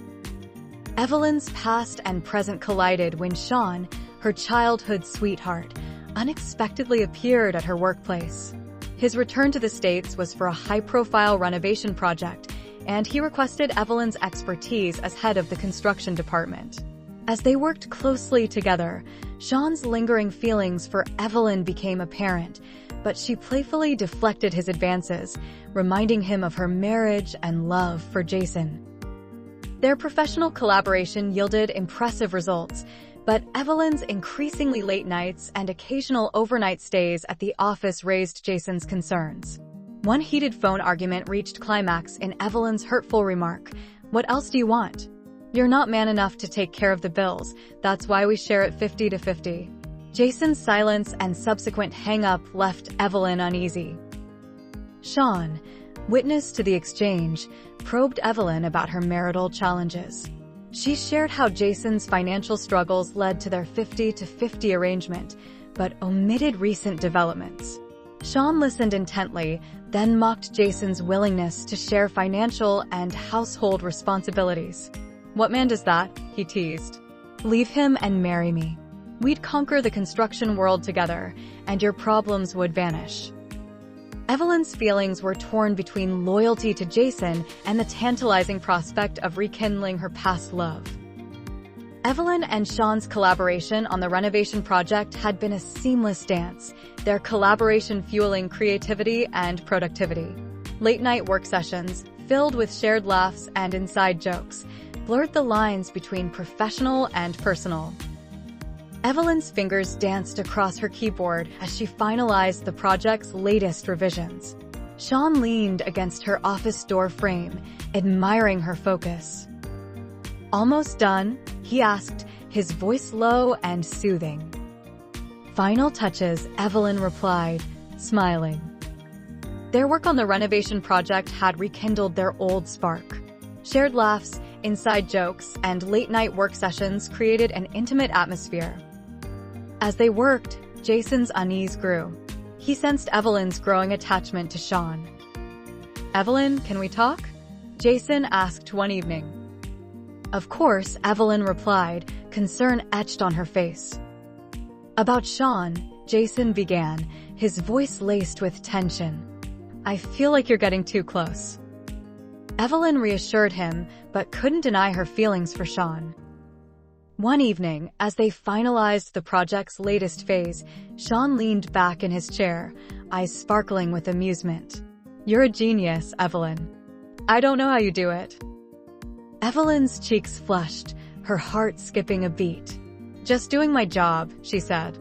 Evelyn's past and present collided when Shone, her childhood sweetheart, unexpectedly appeared at her workplace. His return to the States was for a high-profile renovation project, and he requested Evelyn's expertise as head of the construction department. As they worked closely together, Shone's lingering feelings for Evelyn became apparent, but she playfully deflected his advances, reminding him of her marriage and love for Jason. Their professional collaboration yielded impressive results, but Evelyn's increasingly late nights and occasional overnight stays at the office raised Jason's concerns. One heated phone argument reached climax in Evelyn's hurtful remark, "What else do you want? You're not man enough to take care of the bills, that's why we share it 50-50. Jason's silence and subsequent hang-up left Evelyn uneasy. Shone, witness to the exchange, probed Evelyn about her marital challenges. She shared how Jason's financial struggles led to their 50-50 arrangement, but omitted recent developments. Shone listened intently, then mocked Jason's willingness to share financial and household responsibilities. "What man does that?" he teased. "Leave him and marry me. We'd conquer the construction world together, and your problems would vanish." Evelyn's feelings were torn between loyalty to Jason and the tantalizing prospect of rekindling her past love. Evelyn and Shone's collaboration on the renovation project had been a seamless dance, their collaboration fueling creativity and productivity. Late-night work sessions, filled with shared laughs and inside jokes, blurred the lines between professional and personal. Evelyn's fingers danced across her keyboard as she finalized the project's latest revisions. Shone leaned against her office door frame, admiring her focus. "Almost done?" he asked, his voice low and soothing. "Final touches," Evelyn replied, smiling. Their work on the renovation project had rekindled their old spark. Shared laughs, inside jokes, and late-night work sessions created an intimate atmosphere. As they worked, Jason's unease grew. He sensed Evelyn's growing attachment to Shone. "Evelyn, can we talk?" Jason asked one evening. "Of course," Evelyn replied, concern etched on her face. "About Shone," Jason began, his voice laced with tension. "I feel like you're getting too close." Evelyn reassured him, but couldn't deny her feelings for Shone. One evening, as they finalized the project's latest phase, Shone leaned back in his chair, eyes sparkling with amusement. "You're a genius, Evelyn. I don't know how you do it." Evelyn's cheeks flushed, her heart skipping a beat. "Just doing my job," she said.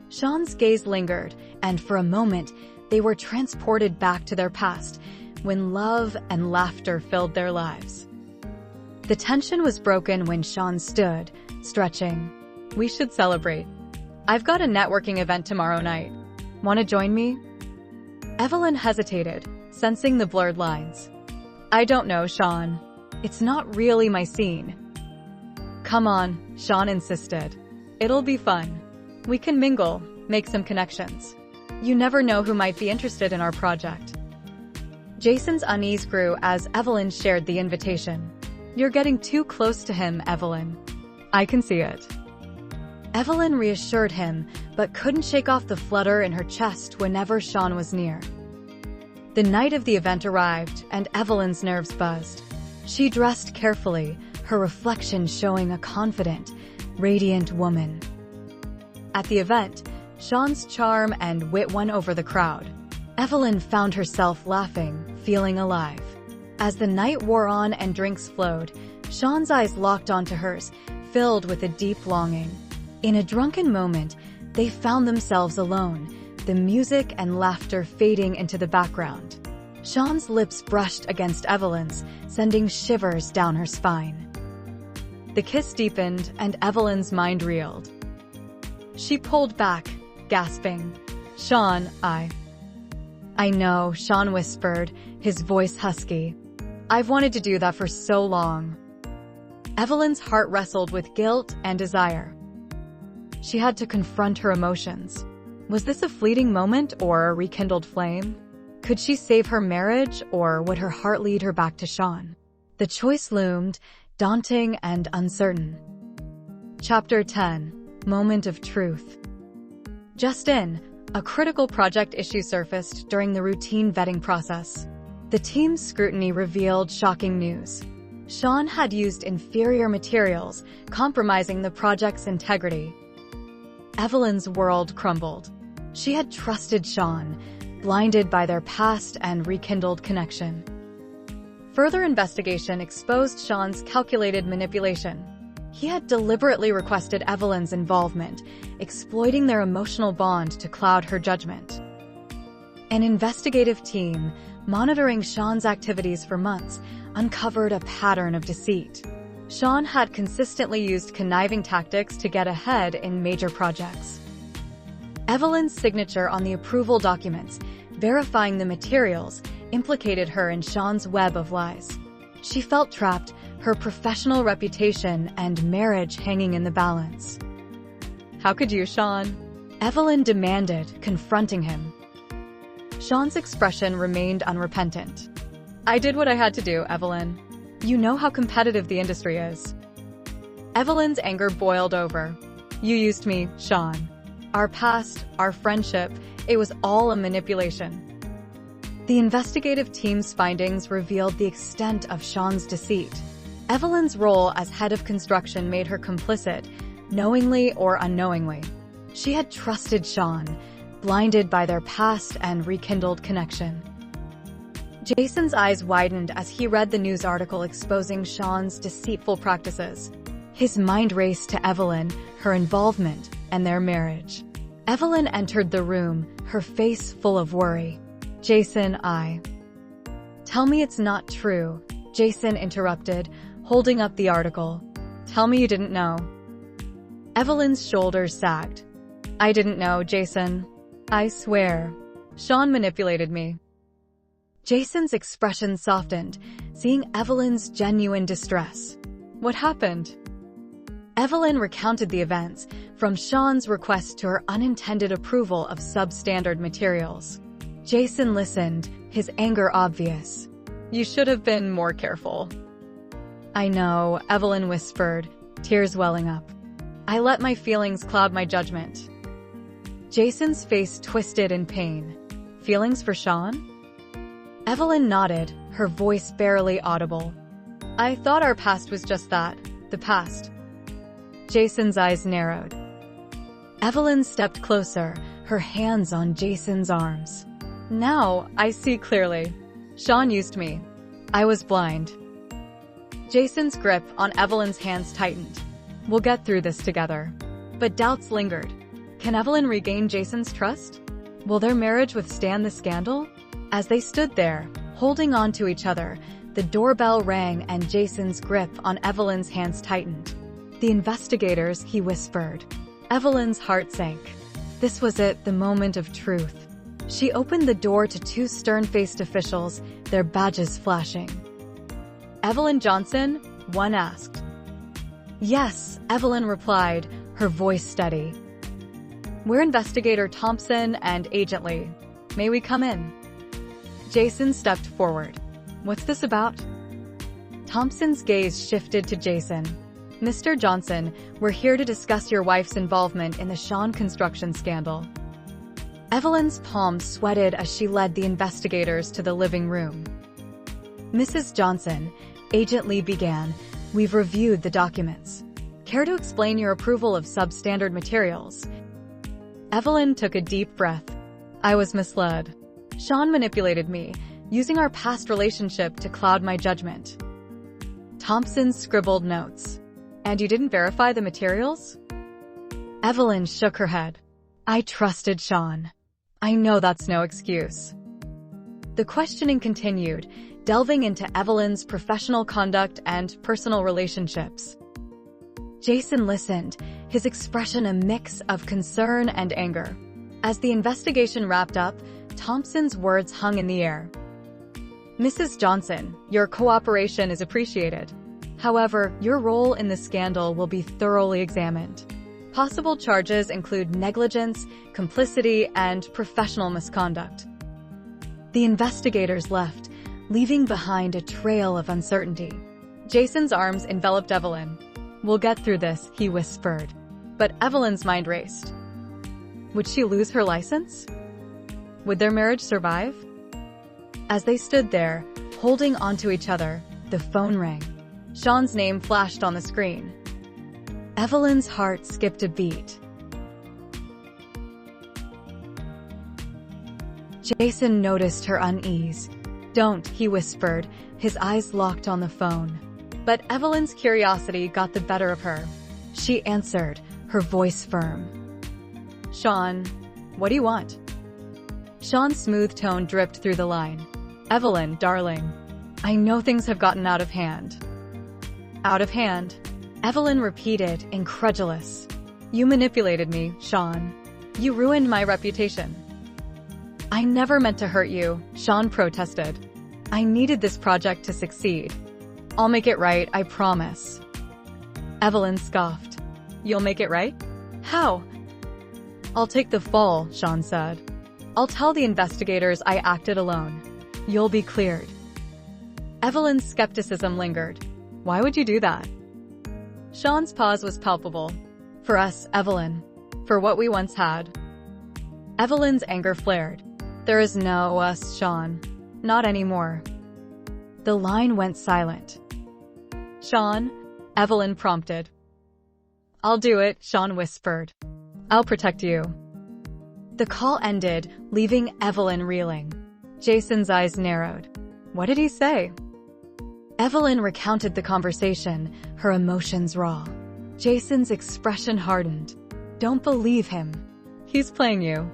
Shone's gaze lingered, and for a moment, they were transported back to their past, when love and laughter filled their lives. The tension was broken when Shone stood, stretching. "We should celebrate. I've got a networking event tomorrow night. Want to join me?" Evelyn hesitated, sensing the blurred lines. "I don't know, Shone. It's not really my scene." "Come on," Shone insisted. "It'll be fun. We can mingle, make some connections. You never know who might be interested in our project." Jason's unease grew as Evelyn shared the invitation. "You're getting too close to him, Evelyn. I can see it." Evelyn reassured him, but couldn't shake off the flutter in her chest whenever Shone was near. The night of the event arrived, and Evelyn's nerves buzzed. She dressed carefully, her reflection showing a confident, radiant woman. At the event, Shone's charm and wit won over the crowd. Evelyn found herself laughing, feeling alive. As the night wore on and drinks flowed, Shone's eyes locked onto hers, filled with a deep longing. In a drunken moment, they found themselves alone, the music and laughter fading into the background. Shone's lips brushed against Evelyn's, sending shivers down her spine. The kiss deepened, and Evelyn's mind reeled. She pulled back, gasping. "Shone, I know," Shone whispered, his voice husky. "I've wanted to do that for so long." Evelyn's heart wrestled with guilt and desire. She had to confront her emotions. Was this a fleeting moment or a rekindled flame? Could she save her marriage, or would her heart lead her back to Shone? The choice loomed, daunting and uncertain. Chapter 10. Moment of Truth. Just in, a critical project issue surfaced during the routine vetting process. The team's scrutiny revealed shocking news. Shone had used inferior materials, compromising the project's integrity. Evelyn's world crumbled. She had trusted Shone, blinded by their past and rekindled connection. Further investigation exposed Shone's calculated manipulation. He had deliberately requested Evelyn's involvement, exploiting their emotional bond to cloud her judgment. An investigative team, monitoring Shone's activities for months, uncovered a pattern of deceit. Shone had consistently used conniving tactics to get ahead in major projects. Evelyn's signature on the approval documents, verifying the materials, implicated her in Shone's web of lies. She felt trapped, her professional reputation and marriage hanging in the balance. "How could you, Shone?" Evelyn demanded, confronting him. Shone's expression remained unrepentant. "I did what I had to do, Evelyn. You know how competitive the industry is." Evelyn's anger boiled over. "You used me, Shone. Our past, our friendship, it was all a manipulation." The investigative team's findings revealed the extent of Shone's deceit. Evelyn's role as head of construction made her complicit, knowingly or unknowingly. She had trusted Shone, blinded by their past and rekindled connection. Jason's eyes widened as he read the news article exposing Sean's deceitful practices. His mind raced to Evelyn, her involvement, and their marriage. Evelyn entered the room, her face full of worry. Jason, Tell me it's not true, Jason interrupted, holding up the article. Tell me you didn't know. Evelyn's shoulders sagged. I didn't know, Jason. I swear. Sean manipulated me. Jason's expression softened, seeing Evelyn's genuine distress. What happened? Evelyn recounted the events, from Sean's request to her unintended approval of substandard materials. Jason listened, his anger obvious. You should have been more careful. I know, Evelyn whispered, tears welling up. I let my feelings cloud my judgment. Jason's face twisted in pain. Feelings for Sean? Evelyn nodded, her voice barely audible. I thought our past was just that, the past. Jason's eyes narrowed. Evelyn stepped closer, her hands on Jason's arms. Now, I see clearly. Sean used me. I was blind. Jason's grip on Evelyn's hands tightened. We'll get through this together. But doubts lingered. Can Evelyn regain Jason's trust? Will their marriage withstand the scandal? As they stood there, holding on to each other, the doorbell rang and Jason's grip on Evelyn's hands tightened. The investigators, he whispered. Evelyn's heart sank. This was it, the moment of truth. She opened the door to two stern-faced officials, their badges flashing. Evelyn Johnson? One asked. Yes, Evelyn replied, her voice steady. We're Investigator Thompson and Agent Lee. May we come in? Jason stepped forward. What's this about? Thompson's gaze shifted to Jason. Mr. Johnson, we're here to discuss your wife's involvement in the Sean construction scandal. Evelyn's palms sweated as she led the investigators to the living room. Mrs. Johnson, Agent Lee began, we've reviewed the documents. Care to explain your approval of substandard materials? Evelyn took a deep breath. I was misled. Sean manipulated me, using our past relationship to cloud my judgment. Thompson scribbled notes. And you didn't verify the materials? Evelyn shook her head. I trusted Sean. I know that's no excuse. The questioning continued, delving into Evelyn's professional conduct and personal relationships. Jason listened, his expression a mix of concern and anger. As the investigation wrapped up, Thompson's words hung in the air. Mrs. Johnson, your cooperation is appreciated. However, your role in the scandal will be thoroughly examined. Possible charges include negligence, complicity, and professional misconduct. The investigators left, leaving behind a trail of uncertainty. Jason's arms enveloped Evelyn. We'll get through this, he whispered. But Evelyn's mind raced. Would she lose her license? Would their marriage survive? As they stood there, holding onto each other, the phone rang. Sean's name flashed on the screen. Evelyn's heart skipped a beat. Jason noticed her unease. Don't, he whispered, his eyes locked on the phone. But Evelyn's curiosity got the better of her. She answered, her voice firm. Sean, what do you want? Sean's smooth tone dripped through the line. Evelyn, darling, I know things have gotten out of hand. Out of hand? Evelyn repeated, incredulous. You manipulated me, Sean. You ruined my reputation. I never meant to hurt you, Sean protested. I needed this project to succeed. I'll make it right, I promise. Evelyn scoffed. You'll make it right? How? I'll take the fall, Sean said. I'll tell the investigators I acted alone. You'll be cleared. Evelyn's skepticism lingered. Why would you do that? Sean's pause was palpable. For us, Evelyn. For what we once had. Evelyn's anger flared. There is no us, Sean. Not anymore. The line went silent. Sean? Evelyn prompted. I'll do it, Sean whispered. I'll protect you. The call ended, leaving Evelyn reeling. Jason's eyes narrowed. What did he say? Evelyn recounted the conversation, her emotions raw. Jason's expression hardened. Don't believe him. He's playing you.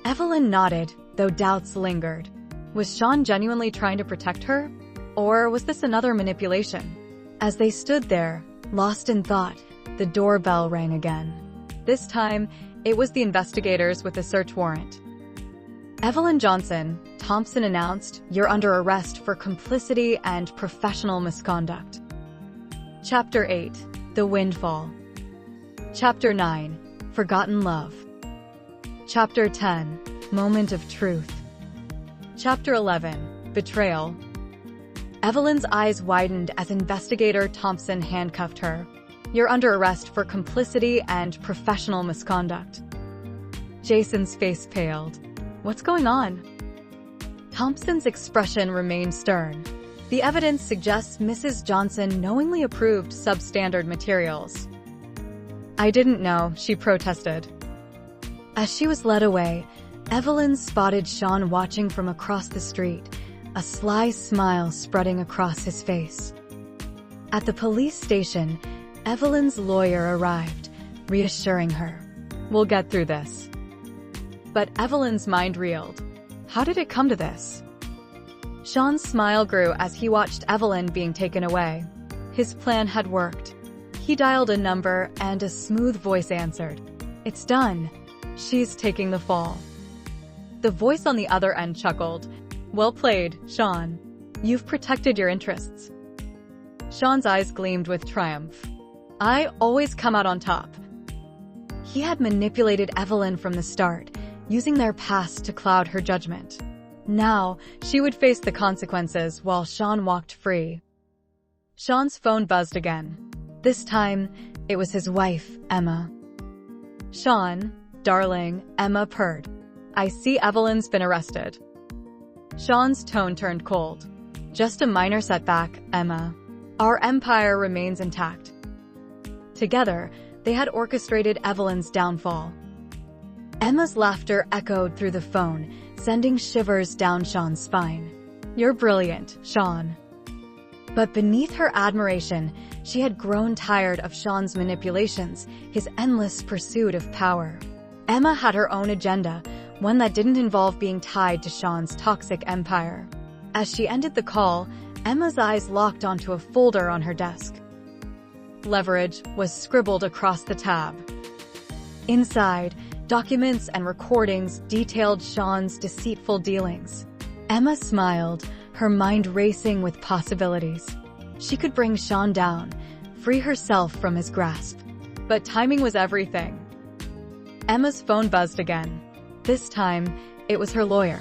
Evelyn nodded, though doubts lingered. Was Shone genuinely trying to protect her? Or was this another manipulation? As they stood there, lost in thought, the doorbell rang again. This time, it was the investigators with a search warrant. Evelyn Johnson, Thompson announced, "You're under arrest for complicity and professional misconduct." Chapter 8. The Windfall. Chapter 9. Forgotten Love. Chapter 10. Moment of Truth. Chapter 11. Betrayal. Evelyn's eyes widened as investigator Thompson handcuffed her. "You're under arrest for complicity and professional misconduct." Jason's face paled. What's going on? Thompson's expression remained stern. The evidence suggests Mrs. Johnson knowingly approved substandard materials. "I didn't know," she protested. As she was led away, Evelyn spotted Shone watching from across the street, a sly smile spreading across his face. At the police station, Evelyn's lawyer arrived, reassuring her, "We'll get through this." But Evelyn's mind reeled. How did it come to this? Shone's smile grew as he watched Evelyn being taken away. His plan had worked. He dialed a number and a smooth voice answered. "It's done. She's taking the fall." The voice on the other end chuckled. "Well played, Shone. You've protected your interests." Shone's eyes gleamed with triumph. "I always come out on top." He had manipulated Evelyn from the start, using their past to cloud her judgment. Now, she would face the consequences while Shone walked free. Shone's phone buzzed again. This time, it was his wife, Emma. "Shone, darling," Emma purred. "I see Evelyn's been arrested." Shone's tone turned cold. "Just a minor setback, Emma. Our empire remains intact." Together, they had orchestrated Evelyn's downfall. Emma's laughter echoed through the phone, sending shivers down Shone's spine. "You're brilliant, Shone." But beneath her admiration, she had grown tired of Shone's manipulations, his endless pursuit of power. Emma had her own agenda, one that didn't involve being tied to Shone's toxic empire. As she ended the call, Emma's eyes locked onto a folder on her desk. "Leverage" was scribbled across the tab. Inside, documents and recordings detailed Shone's deceitful dealings. Emma smiled, her mind racing with possibilities. She could bring Shone down, free herself from his grasp. But timing was everything. Emma's phone buzzed again. This time, it was her lawyer.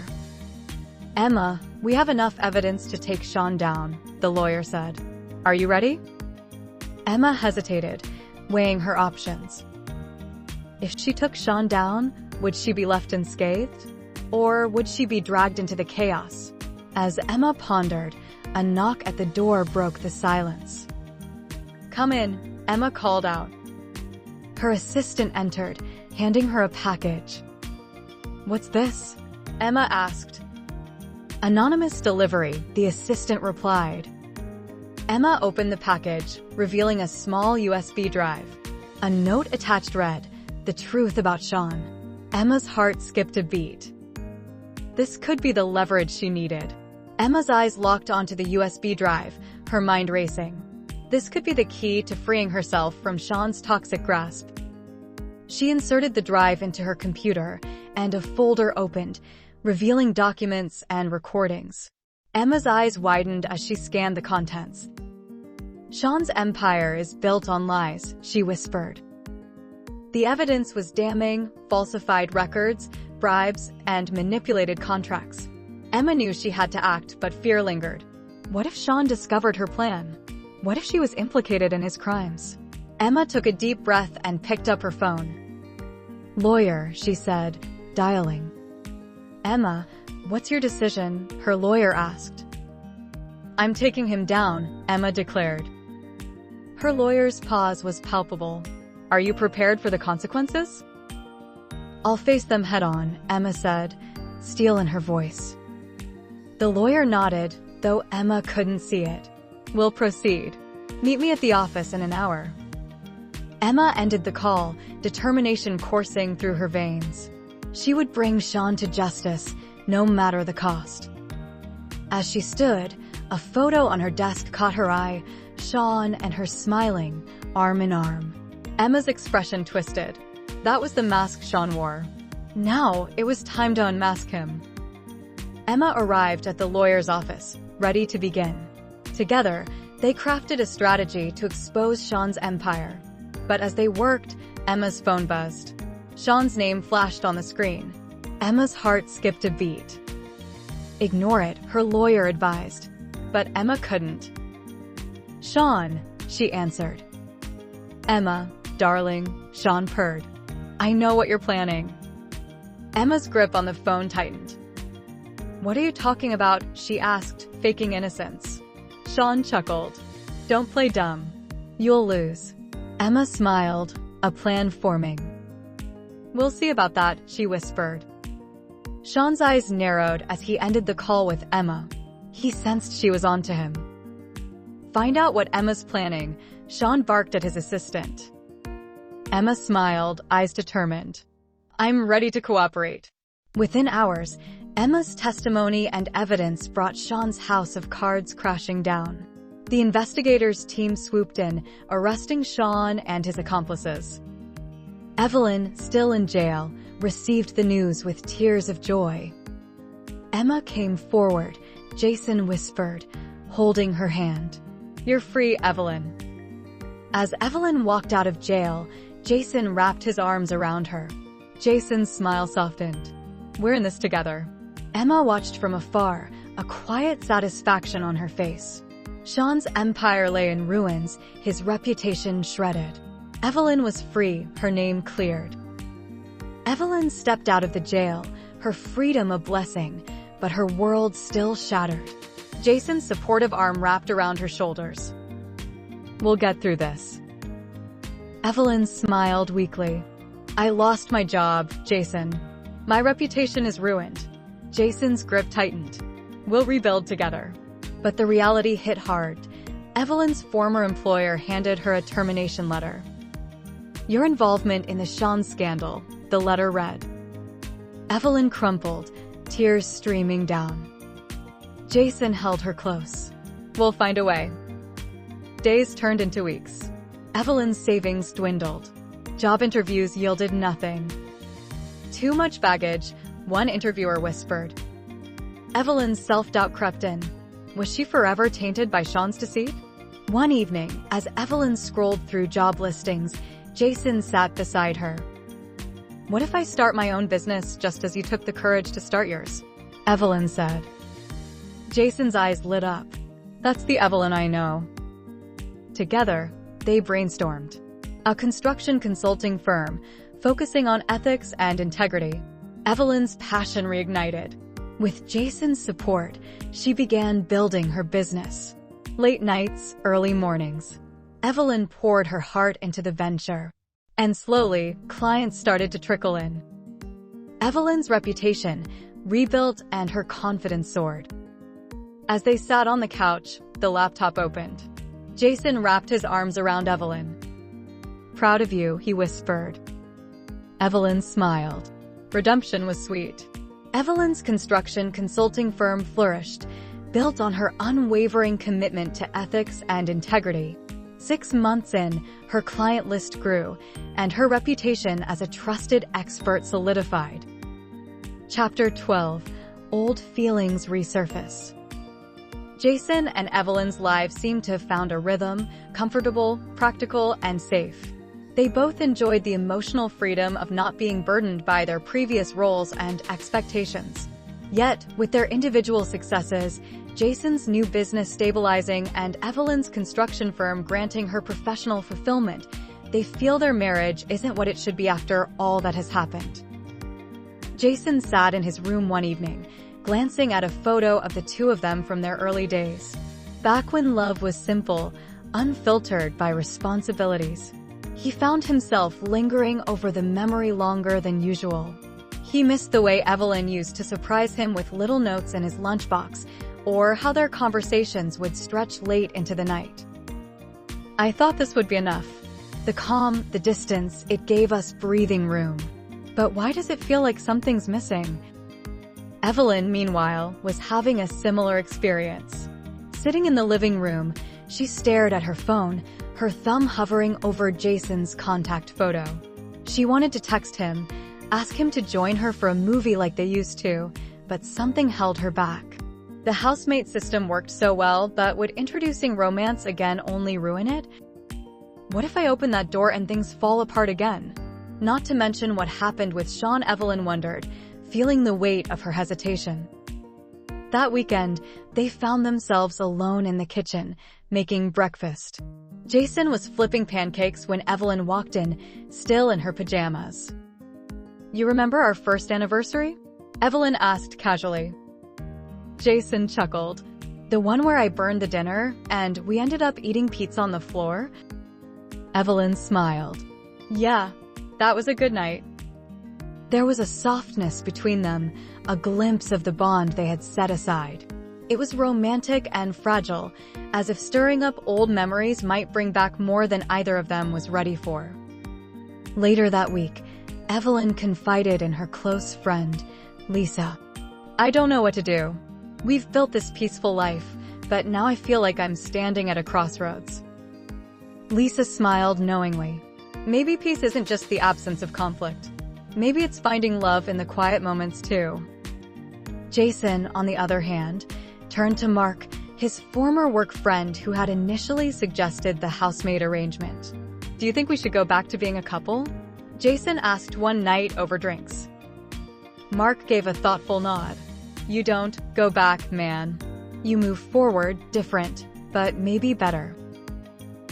"Emma, we have enough evidence to take Shone down," the lawyer said. "Are you ready?" Emma hesitated, weighing her options. If she took Shone down, would she be left unscathed? Or would she be dragged into the chaos? As Emma pondered, a knock at the door broke the silence. "Come in," Emma called out. Her assistant entered, handing her a package. "What's this?" Emma asked. "Anonymous delivery," the assistant replied. Emma opened the package, revealing a small USB drive. A note attached read, "The truth about Shone." Emma's heart skipped a beat. This could be the leverage she needed. Emma's eyes locked onto the USB drive, her mind racing. This could be the key to freeing herself from Shone's toxic grasp. She inserted the drive into her computer, and a folder opened, revealing documents and recordings. Emma's eyes widened as she scanned the contents. "Shone's empire is built on lies," she whispered. The evidence was damning: falsified records, bribes, and manipulated contracts. Emma knew she had to act, but fear lingered. What if Shone discovered her plan? What if she was implicated in his crimes? Emma took a deep breath and picked up her phone. "Lawyer," she said, dialing. "Emma, what's your decision?" her lawyer asked. "I'm taking him down," Emma declared. Her lawyer's pause was palpable. "Are you prepared for the consequences?" "I'll face them head-on," Emma said, steel in her voice. The lawyer nodded, though Emma couldn't see it. "We'll proceed. Meet me at the office in an hour." Emma ended the call, determination coursing through her veins. She would bring Shone to justice, no matter the cost. As she stood, a photo on her desk caught her eye, Shone and her smiling, arm in arm. Emma's expression twisted. That was the mask Shone wore. Now, it was time to unmask him. Emma arrived at the lawyer's office, ready to begin. Together, they crafted a strategy to expose Shone's empire. But as they worked, Emma's phone buzzed. Shone's name flashed on the screen. Emma's heart skipped a beat. "Ignore it," her lawyer advised. But Emma couldn't. "Shone," she answered. "Emma, darling," Shone purred. "I know what you're planning." Emma's grip on the phone tightened. "What are you talking about?" she asked, faking innocence. Shone chuckled. "Don't play dumb. You'll lose." Emma smiled, a plan forming. "We'll see about that," she whispered. Shone's eyes narrowed as he ended the call with Emma. He sensed she was onto him. "Find out what Emma's planning," Shone barked at his assistant. Emma smiled, eyes determined. "I'm ready to cooperate." Within hours, Emma's testimony and evidence brought Shone's house of cards crashing down. The investigators' team swooped in, arresting Shone and his accomplices. Evelyn, still in jail, received the news with tears of joy. Emma came forward, Jason whispered, holding her hand. "You're free, Evelyn." As Evelyn walked out of jail, Jason wrapped his arms around her. Jason's smile softened. "We're in this together." Emma watched from afar, a quiet satisfaction on her face. Shone's empire lay in ruins, his reputation shredded. Evelyn was free, her name cleared. Evelyn stepped out of the jail, her freedom a blessing, but her world still shattered. Jason's supportive arm wrapped around her shoulders. "We'll get through this." Evelyn smiled weakly. "I lost my job, Jason. My reputation is ruined." Jason's grip tightened. "We'll rebuild together." But the reality hit hard. Evelyn's former employer handed her a termination letter. "Your involvement in the Shone scandal," the letter read. Evelyn crumpled, tears streaming down. Jason held her close. "We'll find a way." Days turned into weeks. Evelyn's savings dwindled. Job interviews yielded nothing. "Too much baggage," one interviewer whispered. Evelyn's self-doubt crept in. Was she forever tainted by Shone's deceit? One evening, as Evelyn scrolled through job listings, Jason sat beside her. "What if I start my own business just as you took the courage to start yours?" Evelyn said. Jason's eyes lit up. "That's the Evelyn I know." Together, they brainstormed. A construction consulting firm, focusing on ethics and integrity. Evelyn's passion reignited. With Jason's support, she began building her business. Late nights, early mornings. Evelyn poured her heart into the venture. And slowly, clients started to trickle in. Evelyn's reputation rebuilt and her confidence soared. As they sat on the couch, the laptop opened. Jason wrapped his arms around Evelyn. "Proud of you," he whispered. Evelyn smiled. Redemption was sweet. Evelyn's construction consulting firm flourished, built on her unwavering commitment to ethics and integrity. 6 months in, her client list grew, and her reputation as a trusted expert solidified. Chapter 12. Old feelings resurface. Jason and Evelyn's lives seemed to have found a rhythm, comfortable, practical, and safe. They both enjoyed the emotional freedom of not being burdened by their previous roles and expectations. Yet, with their individual successes, Jason's new business stabilizing and Evelyn's construction firm granting her professional fulfillment, they feel their marriage isn't what it should be after all that has happened. Jason sat in his room one evening, glancing at a photo of the two of them from their early days. Back when love was simple, unfiltered by responsibilities. He found himself lingering over the memory longer than usual. He missed the way Evelyn used to surprise him with little notes in his lunchbox, or how their conversations would stretch late into the night. I thought this would be enough. The calm, the distance, it gave us breathing room. But why does it feel like something's missing? Evelyn, meanwhile, was having a similar experience. Sitting in the living room, she stared at her phone, her thumb hovering over Jason's contact photo. She wanted to text him, ask him to join her for a movie like they used to, but something held her back. The housemate system worked so well, but would introducing romance again only ruin it? What if I open that door and things fall apart again? Not to mention what happened with Shone. Evelyn wondered, feeling the weight of her hesitation. That weekend, they found themselves alone in the kitchen, making breakfast. Jason was flipping pancakes when Evelyn walked in, still in her pajamas. "You remember our first anniversary?" Evelyn asked casually. Jason chuckled. "The one where I burned the dinner, and we ended up eating pizza on the floor?" Evelyn smiled. "Yeah, that was a good night." There was a softness between them, a glimpse of the bond they had set aside. It was romantic and fragile, as if stirring up old memories might bring back more than either of them was ready for. Later that week, Evelyn confided in her close friend, Lisa. "I don't know what to do. We've built this peaceful life, but now I feel like I'm standing at a crossroads." Lisa smiled knowingly. Maybe peace isn't just the absence of conflict. Maybe it's finding love in the quiet moments too. Jason, on the other hand, turned to Mark, his former work friend who had initially suggested the housemaid arrangement. "Do you think we should go back to being a couple?" Jason asked one night over drinks. Mark gave a thoughtful nod. "You don't go back, man. You move forward, different, but maybe better."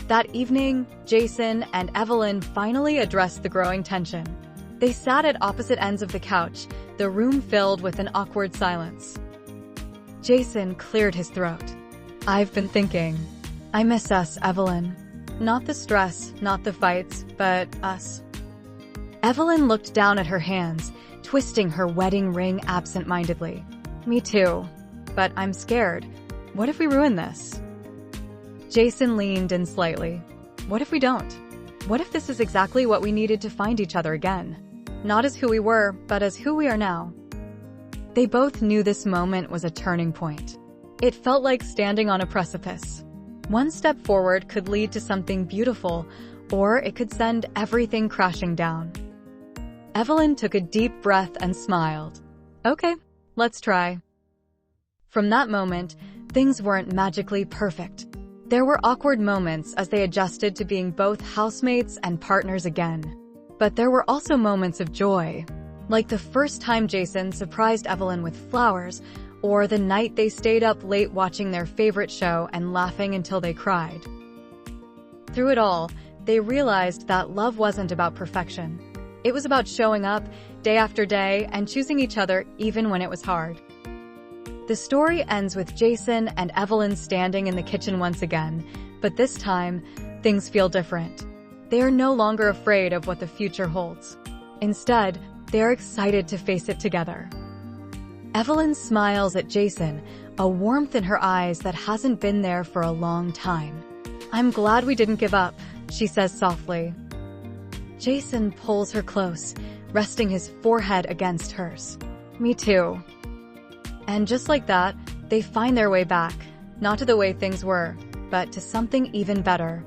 That evening, Jason and Evelyn finally addressed the growing tension. They sat at opposite ends of the couch, the room filled with an awkward silence. Jason cleared his throat. "I've been thinking. I miss us, Evelyn. Not the stress, not the fights, but us." Evelyn looked down at her hands, twisting her wedding ring absent-mindedly. "Me too. But I'm scared. What if we ruin this?" Jason leaned in slightly. "What if we don't? What if this is exactly what we needed to find each other again? Not as who we were, but as who we are now." They both knew this moment was a turning point. It felt like standing on a precipice. One step forward could lead to something beautiful, or it could send everything crashing down. Evelyn took a deep breath and smiled. "Okay, let's try." From that moment, things weren't magically perfect. There were awkward moments as they adjusted to being both housemates and partners again. But there were also moments of joy, like the first time Jason surprised Evelyn with flowers, or the night they stayed up late watching their favorite show and laughing until they cried. Through it all, they realized that love wasn't about perfection. It was about showing up, day after day, and choosing each other even when it was hard. The story ends with Jason and Evelyn standing in the kitchen once again, but this time, things feel different. They are no longer afraid of what the future holds. Instead, they are excited to face it together. Evelyn smiles at Jason, a warmth in her eyes that hasn't been there for a long time. "I'm glad we didn't give up," she says softly. Jason pulls her close, resting his forehead against hers. "Me too." And just like that, they find their way back, not to the way things were, but to something even better.